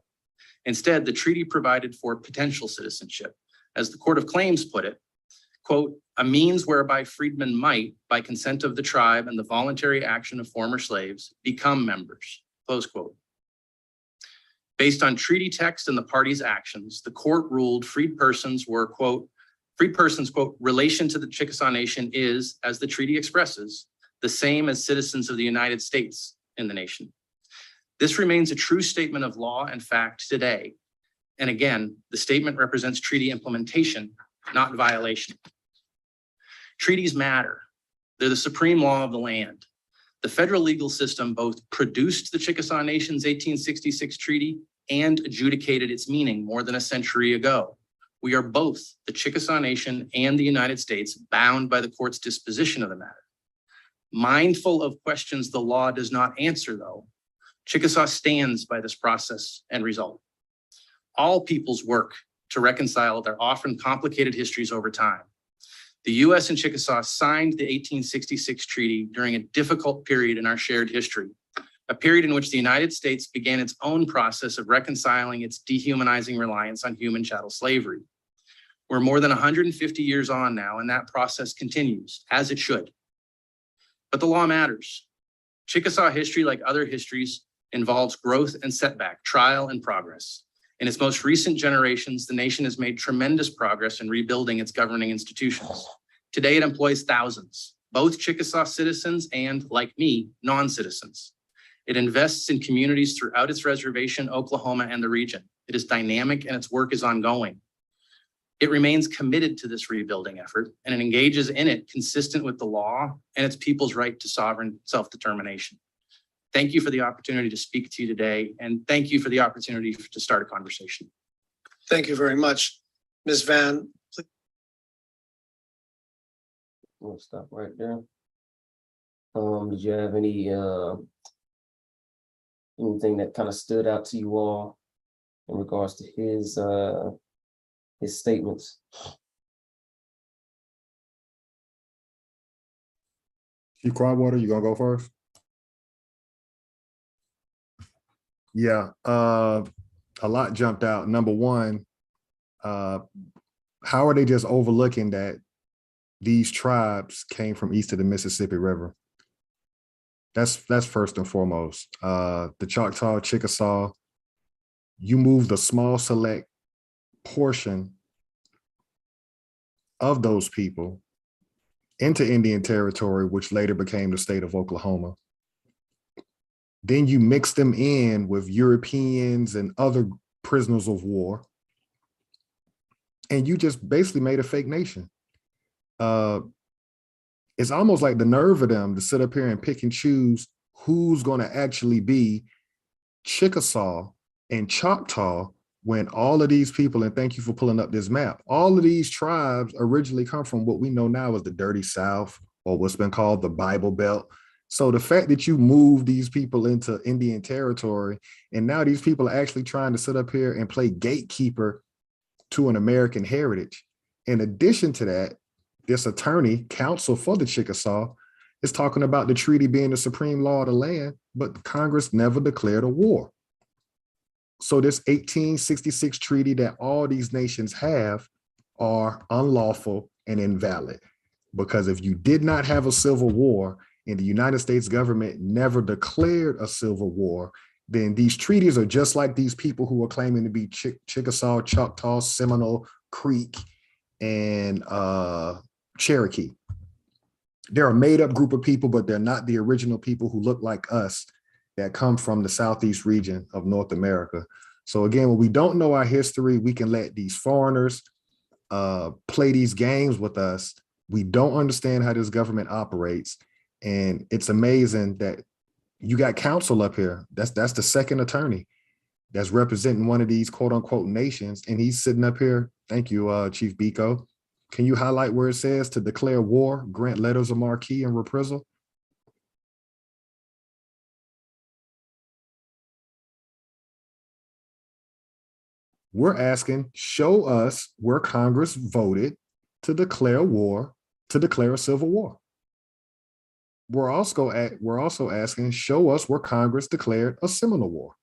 Instead, the treaty provided for potential citizenship. As the Court of Claims put it, quote, a means whereby freedmen might, by consent of the tribe and the voluntary action of former slaves, become members, close quote. Based on treaty text and the parties' actions, the court ruled freed persons were, quote, freed persons, quote, relation to the Chickasaw Nation is, as the treaty expresses, the same as citizens of the United States in the nation. This remains a true statement of law and fact today. And again, the statement represents treaty implementation, not violation. Treaties matter. They're the supreme law of the land. The federal legal system both produced the Chickasaw Nation's 1866 treaty and adjudicated its meaning more than a century ago. We are both, the Chickasaw Nation and the United States, bound by the court's disposition of the matter. Mindful of questions the law does not answer, though, Chickasaw stands by this process and result. All peoples work to reconcile their often complicated histories over time. The U.S. and Chickasaw signed the 1866 treaty during a difficult period in our shared history, a period in which the United States began its own process of reconciling its dehumanizing reliance on human chattel slavery. We're more than 150 years on now, and that process continues, as it should. But the law matters. Chickasaw history, like other histories, involves growth and setback, trial and progress. In its most recent generations, the nation has made tremendous progress in rebuilding its governing institutions. Today, it employs thousands, both Chickasaw citizens and, like me, non-citizens. It invests in communities throughout its reservation, Oklahoma, and the region. It is dynamic and its work is ongoing. It remains committed to this rebuilding effort, and it engages in it consistent with the law and its people's right to sovereign self-determination. Thank you for the opportunity to speak to you today, and thank you for the opportunity to start a conversation. Thank you very much. Ms. Van, please. We'll stop right there. Did you have anything that kind of stood out to you all in regards to his statements? Chief Crowdwater, you gonna go first? Yeah, a lot jumped out. Number one, how are they just overlooking that these tribes came from east of the Mississippi River? That's first and foremost. The Choctaw, Chickasaw, you moved a small select portion of those people into Indian Territory, which later became the state of Oklahoma. Then you mix them in with Europeans and other prisoners of war, and you just basically made a fake nation. It's almost like the nerve of them to sit up here and pick and choose who's going to actually be Chickasaw and Choctaw when all of these people, and thank you for pulling up this map, all of these tribes originally come from what we know now as the Dirty South, or what's been called the Bible Belt. So the fact that you move these people into Indian Territory, and now these people are actually trying to sit up here and play gatekeeper to an American heritage. In addition to that, this attorney, counsel for the Chickasaw, is talking about the treaty being the supreme law of the land, but Congress never declared a war. So this 1866 treaty that all these nations have are unlawful and invalid, because if you did not have a civil war and the United States government never declared a civil war, then these treaties are just like these people who are claiming to be Chickasaw, Choctaw, Seminole, Creek, and Cherokee. They're a made-up group of people, but they're not the original people who look like us that come from the Southeast region of North America. So again, when we don't know our history, we can let these foreigners play these games with us. We don't understand how this government operates. And it's amazing that you got counsel up here. That's the second attorney that's representing one of these quote unquote nations. And he's sitting up here. Thank you, Chief Biko. Can you highlight where it says to declare war, grant letters of marque and reprisal? We're asking, show us where Congress voted to declare war, to declare a civil war. We're also asking, show us where Congress declared a Seminole War.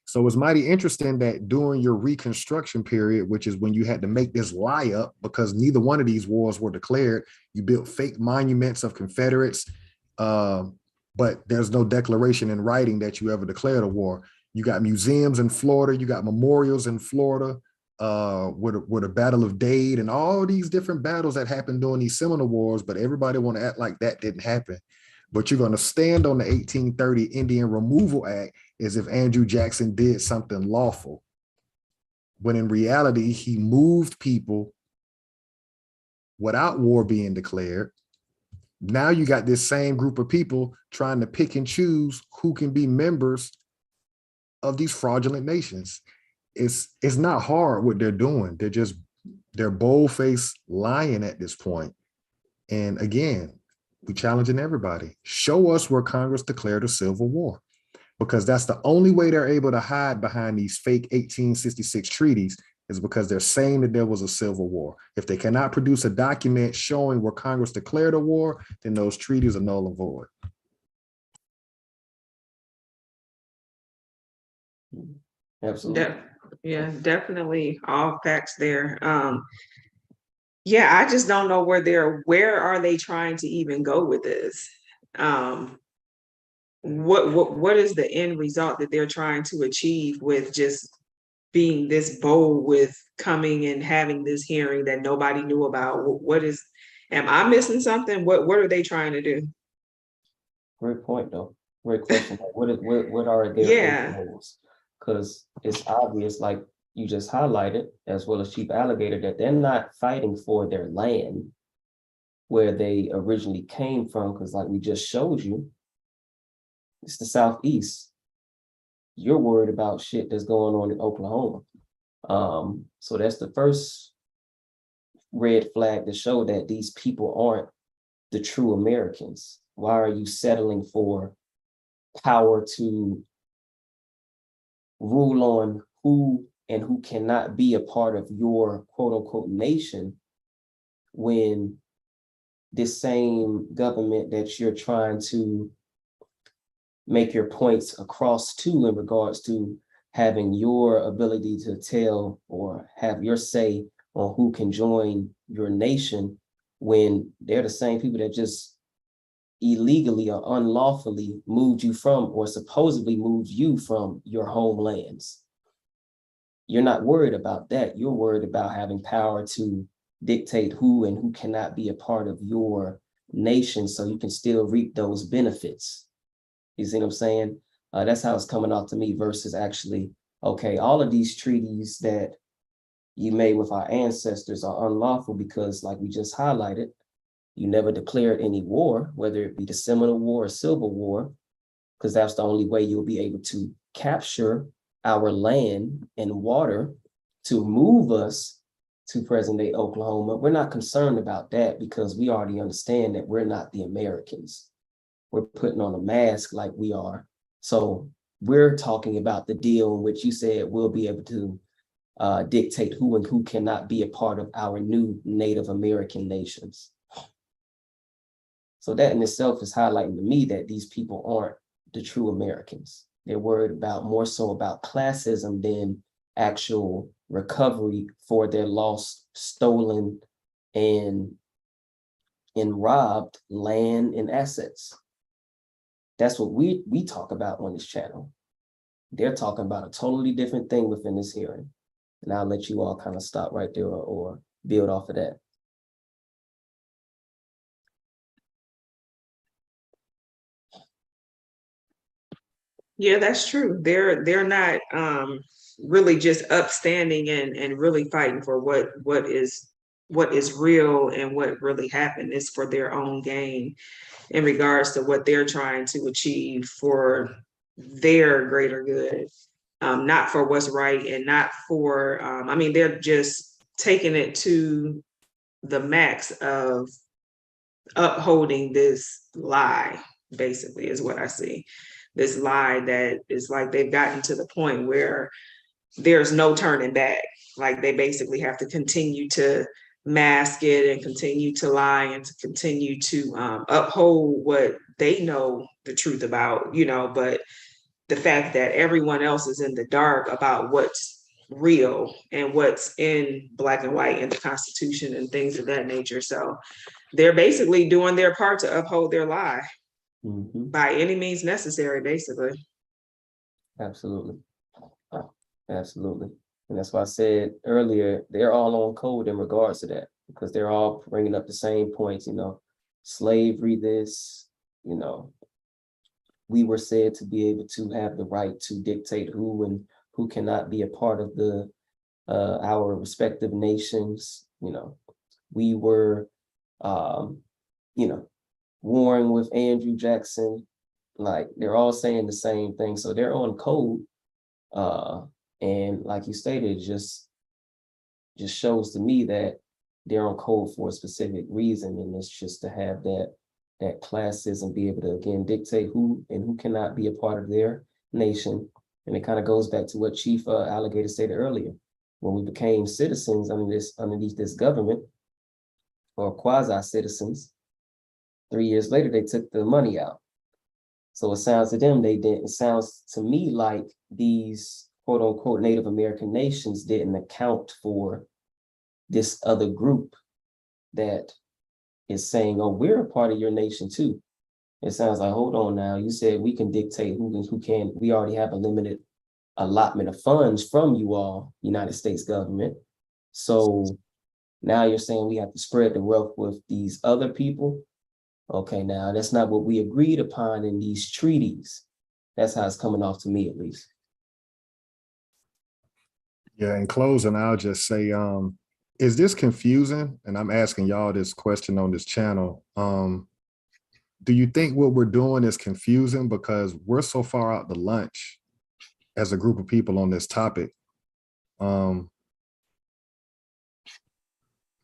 So it's mighty interesting that during your Reconstruction period, which is when you had to make this lie up because neither one of these wars were declared, you built fake monuments of Confederates, but there's no declaration in writing that you ever declared a war. You got museums in Florida, you got memorials in Florida, with the Battle of Dade and all these different battles that happened during these Seminole Wars, but everybody want to act like that didn't happen. But you're going to stand on the 1830 Indian Removal Act as if Andrew Jackson did something lawful, when in reality, he moved people without war being declared. Now you got this same group of people trying to pick and choose who can be members of these fraudulent nations. It's not hard what they're doing. They're bold-faced lying at this point. And again, We challenging everybody. Show us where Congress declared a civil war, because that's the only way they're able to hide behind these fake 1866 treaties, is because they're saying that there was a civil war. If they cannot produce a document showing where Congress declared a war, then those treaties are null and void. Absolutely. Yeah, definitely all facts there. Yeah, I just don't know where are they trying to even go with this? What is the end result that they're trying to achieve with just being this bold with coming and having this hearing that nobody knew about? Am I missing something? What are they trying to do? Great point, though. Great question. Like, what are their Yeah. goals? Because it's obvious, like you just highlighted, as well as Chief Alligator, that they're not fighting for their land where they originally came from. Because like we just showed you, it's the Southeast. You're worried about shit that's going on in Oklahoma. So that's the first red flag to show that these people aren't the true Americans. Why are you settling for power to rule on who and who cannot be a part of your quote unquote nation, when this same government that you're trying to make your points across to in regards to having your ability to tell or have your say on who can join your nation, when they're the same people that just illegally or unlawfully moved you from, or supposedly moved you from, your homelands. You're not worried about that. You're worried about having power to dictate who and who cannot be a part of your nation, so you can still reap those benefits. You see what I'm saying? That's how it's coming out to me, versus actually, okay, all of these treaties that you made with our ancestors are unlawful because, like we just highlighted, you never declared any war, whether it be the Seminole War or Civil War, because that's the only way you'll be able to capture our land and water to move us to present-day Oklahoma. We're not concerned about that because we already understand that we're not the Americans. We're putting on a mask like we are. So we're talking about the deal in which you said we'll be able to dictate who and who cannot be a part of our new Native American nations. So that in itself is highlighting to me that these people aren't the true Americans. They're worried about more so about classism than actual recovery for their lost, stolen, and robbed land and assets. That's what we talk about on this channel. They're talking about a totally different thing within this hearing. And I'll let you all kind of stop right there or build off of that. Yeah, that's true. They're not really just upstanding and really fighting for what is real and what really happened. Is for their own gain in regards to what they're trying to achieve for their greater good, not for what's right and not for, I mean, they're just taking it to the max of upholding this lie, basically, is what I see. This lie that is like they've gotten to the point where there's no turning back. Like they basically have to continue to mask it and continue to lie and to continue to uphold what they know the truth about, but the fact that everyone else is in the dark about what's real and what's in black and white in the Constitution and things of that nature. So they're basically doing their part to uphold their lie by any means necessary, basically. Absolutely. Absolutely. And that's why I said earlier, they're all on code in regards to that, because they're all bringing up the same points, slavery, this, we were said to be able to have the right to dictate who and who cannot be a part of our respective nations. We were, warring with Andrew Jackson. Like they're all saying the same thing. So they're on code. And like you stated, just shows to me that they're on code for a specific reason. And it's just to have that that classism be able to again dictate who and who cannot be a part of their nation. And it kind of goes back to what Chief Alligator stated earlier. When we became citizens underneath this government, or quasi-citizens, 3 years later, they took the money out. So it sounds to them they didn't. It sounds to me like these quote unquote Native American nations didn't account for this other group that is saying, oh, we're a part of your nation too. It sounds like, hold on now, you said we can dictate who can. We already have a limited allotment of funds from you all, United States government. So now you're saying we have to spread the wealth with these other people. Okay, now that's not what we agreed upon in these treaties. That's how it's coming off to me, at least. Yeah, in closing, I'll just say, is this confusing? And I'm asking y'all this question on this channel. Do you think what we're doing is confusing because we're so far out to lunch as a group of people on this topic?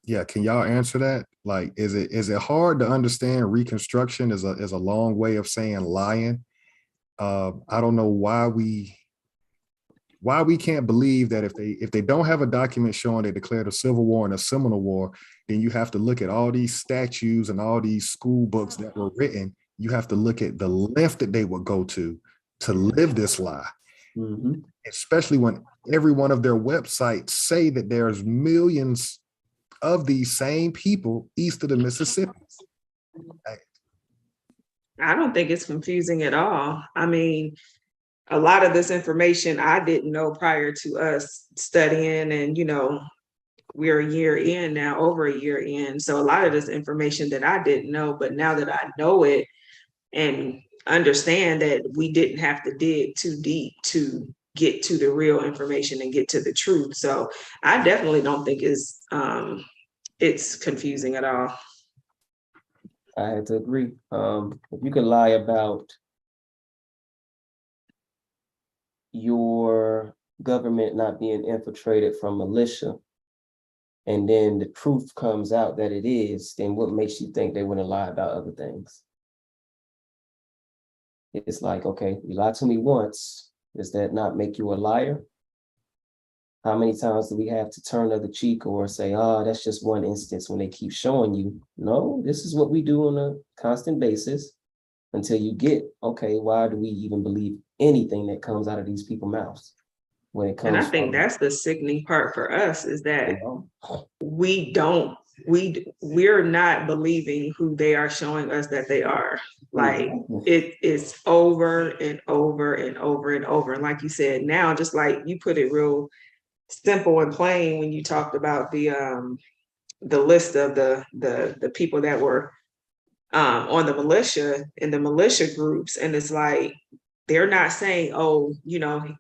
Yeah, can y'all answer that? Like, is it hard to understand Reconstruction is a long way of saying lying? I don't know why we can't believe that if they don't have a document showing they declared a Civil War and a Seminole War, then you have to look at all these statues and all these school books that were written. You have to look at the length that they would go to live this lie. Mm-hmm. Especially when every one of their websites say that there's millions of these same people east of the Mississippi. I don't think it's confusing at all. I mean, a lot of this information I didn't know prior to us studying, and we're a year in now, over a year in. So a lot of this information that I didn't know, but now that I know it and understand that we didn't have to dig too deep to get to the real information and get to the truth. So I definitely don't think it's confusing at all. I had to agree. If you could lie about your government not being infiltrated from militia, and then the proof comes out that it is, then what makes you think they wouldn't lie about other things? It's like, okay, you lied to me once. Does that not make you a liar? How many times do we have to turn the other cheek or say, oh, that's just one instance, when they keep showing you, no, this is what we do on a constant basis until you get, okay, why do we even believe anything that comes out of these people's mouths? When it comes, and I think that's the sickening part for us, is that we're not believing who they are showing us that they are. Like, it is over and over and over and over. And like you said, now, just like you put it real simple and plain when you talked about the list of the people that were on the militia, in the militia groups, and it's like, they're not saying, oh,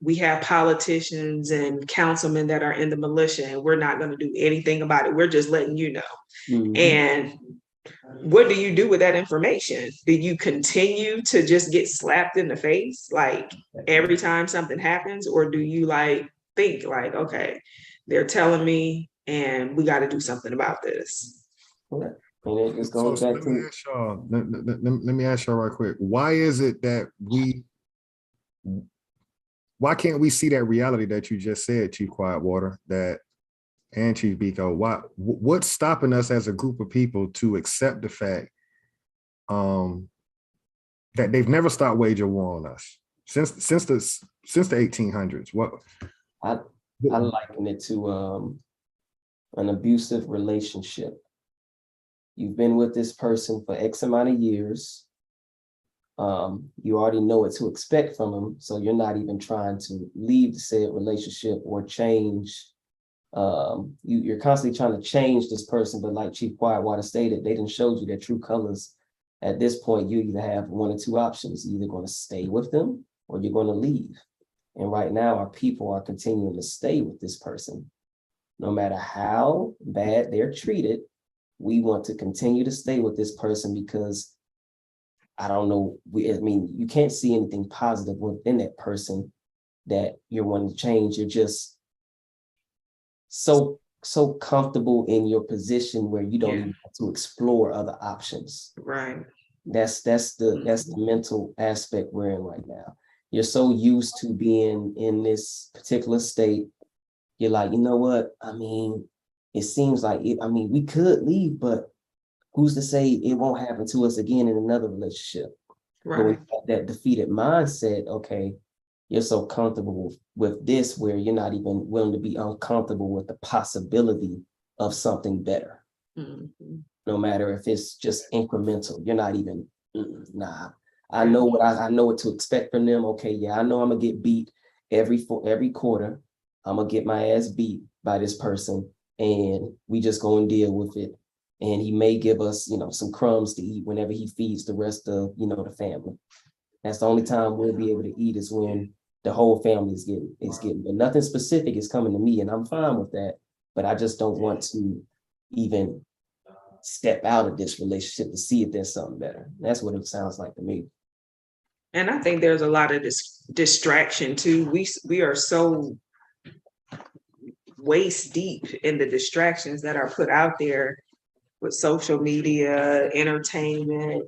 we have politicians and councilmen that are in the militia and we're not going to do anything about it. We're just letting you know. Mm-hmm. And what do you do with that information? Do you continue to just get slapped in the face like every time something happens? Or do you think okay, they're telling me and we got to do something about this? And it just goes back to, let me ask y'all right quick. Why is it that why can't we see that reality that you just said, Chief Quietwater, and Chief Biko? What's stopping us as a group of people to accept the fact that they've never stopped waging war on us since the 1800s? I liken it to an abusive relationship. You've been with this person for X amount of years. You already know what to expect from them, so you're not even trying to leave the said relationship or change. You're constantly trying to change this person, but like Chief Quietwater stated, they didn't show you their true colors. At this point, you either have one or two options. You're either going to stay with them or you're going to leave. And right now, our people are continuing to stay with this person. No matter how bad they're treated, we want to continue to stay with this person because I don't know. You can't see anything positive within that person that you're wanting to change. You're just so comfortable in your position where you don't even have to explore other options. Right. That's the mental aspect we're in right now. You're so used to being in this particular state. You're like, you know what? I mean, it seems like it, I mean, we could leave, but who's to say it won't happen to us again in another relationship? But when Right. you have that defeated mindset, okay, you're so comfortable with this where you're not even willing to be uncomfortable with the possibility of something better. Mhm. No matter if it's just incremental, you're not even, nah. I know what I know what to expect from them. Okay, yeah, I know I'm gonna get beat every quarter. I'm gonna get my ass beat by this person, and we just go and deal with it. And he may give us, some crumbs to eat whenever he feeds the rest of, the family. That's the only time we'll be able to eat is when the whole family is getting. But nothing specific is coming to me, and I'm fine with that. But I just don't want to even step out of this relationship to see if there's something better. That's what it sounds like to me. And I think there's a lot of distraction too. We are so waist deep in the distractions that are put out there with social media, entertainment,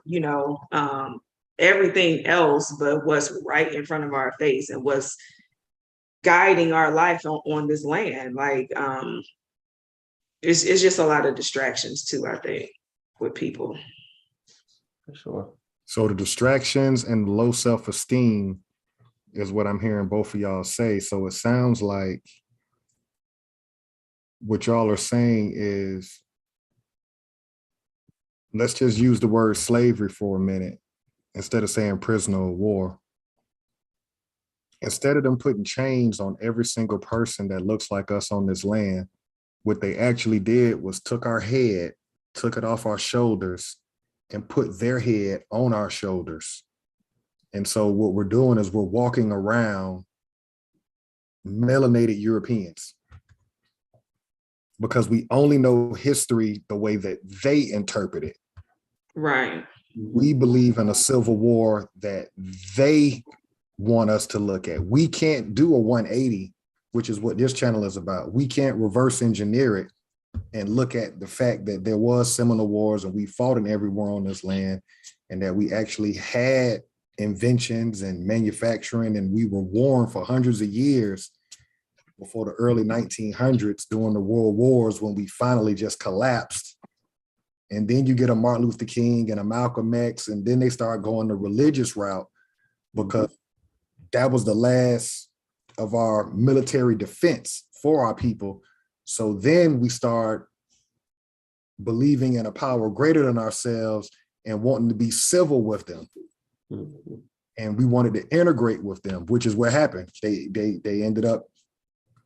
everything else, but what's right in front of our face and what's guiding our life on this land. Like, it's just a lot of distractions too, I think, with people. For sure. So the distractions and low self-esteem is what I'm hearing both of y'all say. So it sounds like what y'all are saying is, let's just use the word slavery for a minute instead of saying prisoner of war. Instead of them putting chains on every single person that looks like us on this land, what they actually did was took our head, took it off our shoulders, and put their head on our shoulders. And so what we're doing is we're walking around melanated Europeans because we only know history the way that they interpret it. Right. We believe in a civil war that they want us to look at. We can't do a 180, which is what this channel is about. We can't reverse engineer it and look at the fact that there was Seminole Wars and we fought in every war on this land, and that we actually had inventions and manufacturing, and we were warring for hundreds of years before the early 1900s during the world wars, when we finally just collapsed. And then you get a Martin Luther King and a Malcolm X, and then they start going the religious route because that was the last of our military defense for our people. So then we start believing in a power greater than ourselves and wanting to be civil with them. And we wanted to integrate with them, which is what happened. They ended up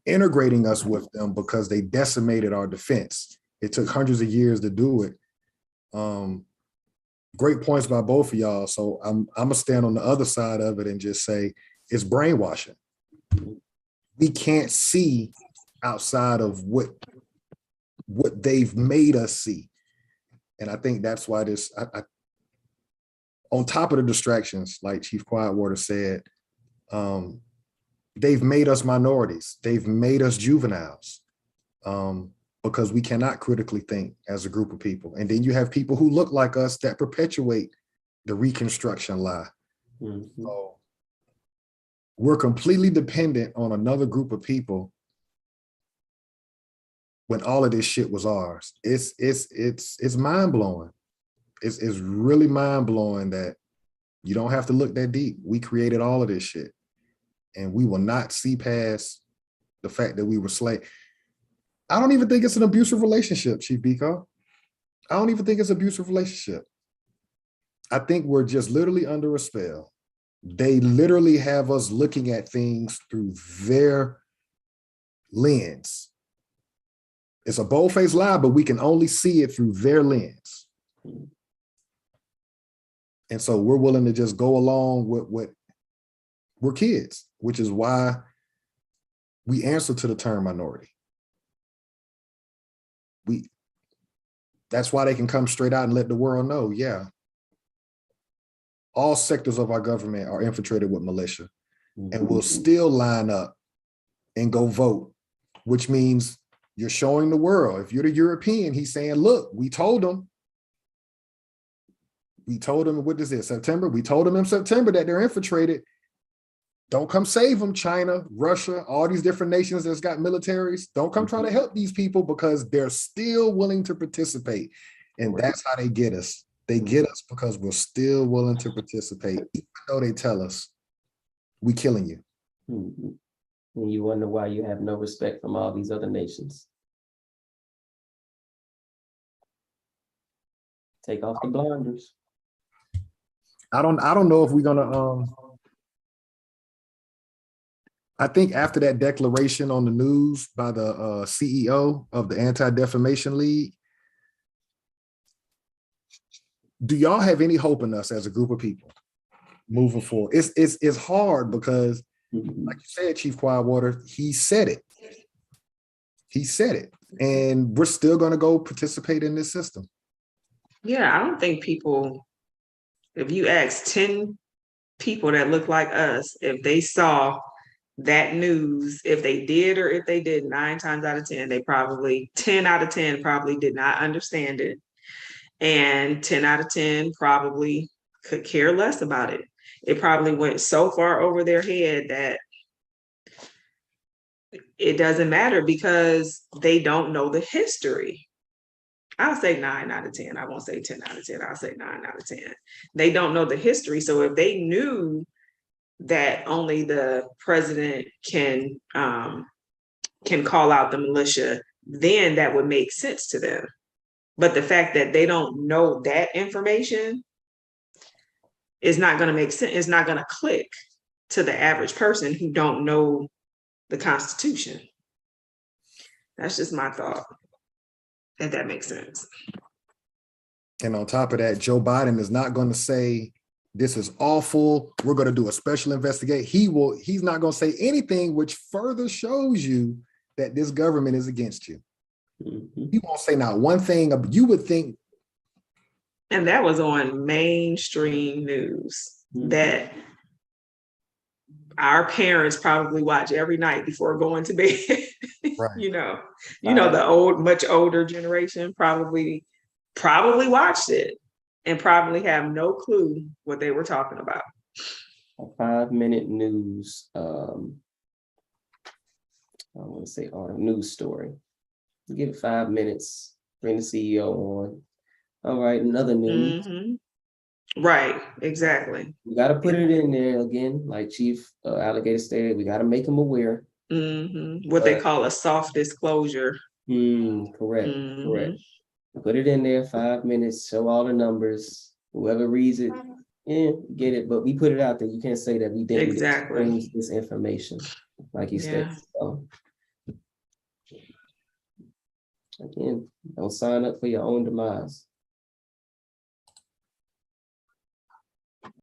integrating us with them because they decimated our defense. It took hundreds of years to do it. Great points by both of y'all. So I'm gonna stand on the other side of it and just say it's brainwashing. We can't see outside of what they've made us see. And I think that's why this, on top of the distractions, like Chief Quietwater said, they've made us minorities. They've made us juveniles because we cannot critically think as a group of people. And then you have people who look like us that perpetuate the Reconstruction lie. So we're completely dependent on another group of people when all of this shit was ours. It's mind-blowing. It's really mind-blowing that you don't have to look that deep. We created all of this shit. And we will not see past the fact that we were slaves. I don't even think it's an abusive relationship, Chief Biko. I don't even think it's an abusive relationship. I think we're just literally under a spell. They literally have us looking at things through their lens. It's a bold-faced lie, but we can only see it through their lens. And so we're willing to just go along with what we're kids, which is why we answer to the term minority. That's why they can come straight out and let the world know, yeah, all sectors of our government are infiltrated with militia, and will still line up and go vote, which means you're showing the world. If you're the European, he's saying, look, we told them. We told them, what is it, September? We told them in September that they're infiltrated. Don't come save them, China, Russia, all these different nations that's got militaries. Don't come try to help these people because they're still willing to participate. And that's how they get us. They get us because we're still willing to participate, even though they tell us we killing you. And you wonder why you have no respect from all these other nations. Take off the blinders. I don't know if we're gonna I think after that declaration on the news by the CEO of the Anti-Defamation League, do y'all have any hope in us as a group of people moving forward? It's hard because, like you said, Chief Quietwater, he said it. He said it, and we're still going to go participate in this system. Yeah, I don't think people, if you ask 10 people that look like us, if they saw that news, if they did or if they did, 9 times out of 10, they probably, 10 out of 10 probably did not understand it. And 10 out of 10 probably could care less about it. It probably went so far over their head that it doesn't matter because they don't know the history. I'll say 9 out of 10. I won't say 10 out of 10. I'll say 9 out of 10. They don't know the history. So if they knew that only the president can call out the militia, then that would make sense to them. But the fact that they don't know that information is not going to make sense. It's not going to click to the average person who don't know the Constitution. That's just my thought. If that makes sense. And on top of that, Joe Biden is not going to say, this is awful, we're going to do a special investigation. He's not going to say anything which further shows you that this government is against you. He won't say not one thing. You would think. And that was on mainstream news that our parents probably watch every night before going to bed. Right. you know, the much older generation probably watched it and probably have no clue what they were talking about. A 5-minute news, I want to say on a news story. Give it 5 minutes, bring the CEO on. All right, another news. Right, exactly. We got to put it in there again, like Chief Alligator stated, we got to make them aware. What they call a soft disclosure. Correct. Put it in there, 5 minutes, show all the numbers. Whoever reads it, get it. But we put it out there. You can't say that we didn't exchange this information, like you said. So, again, don't sign up for your own demise.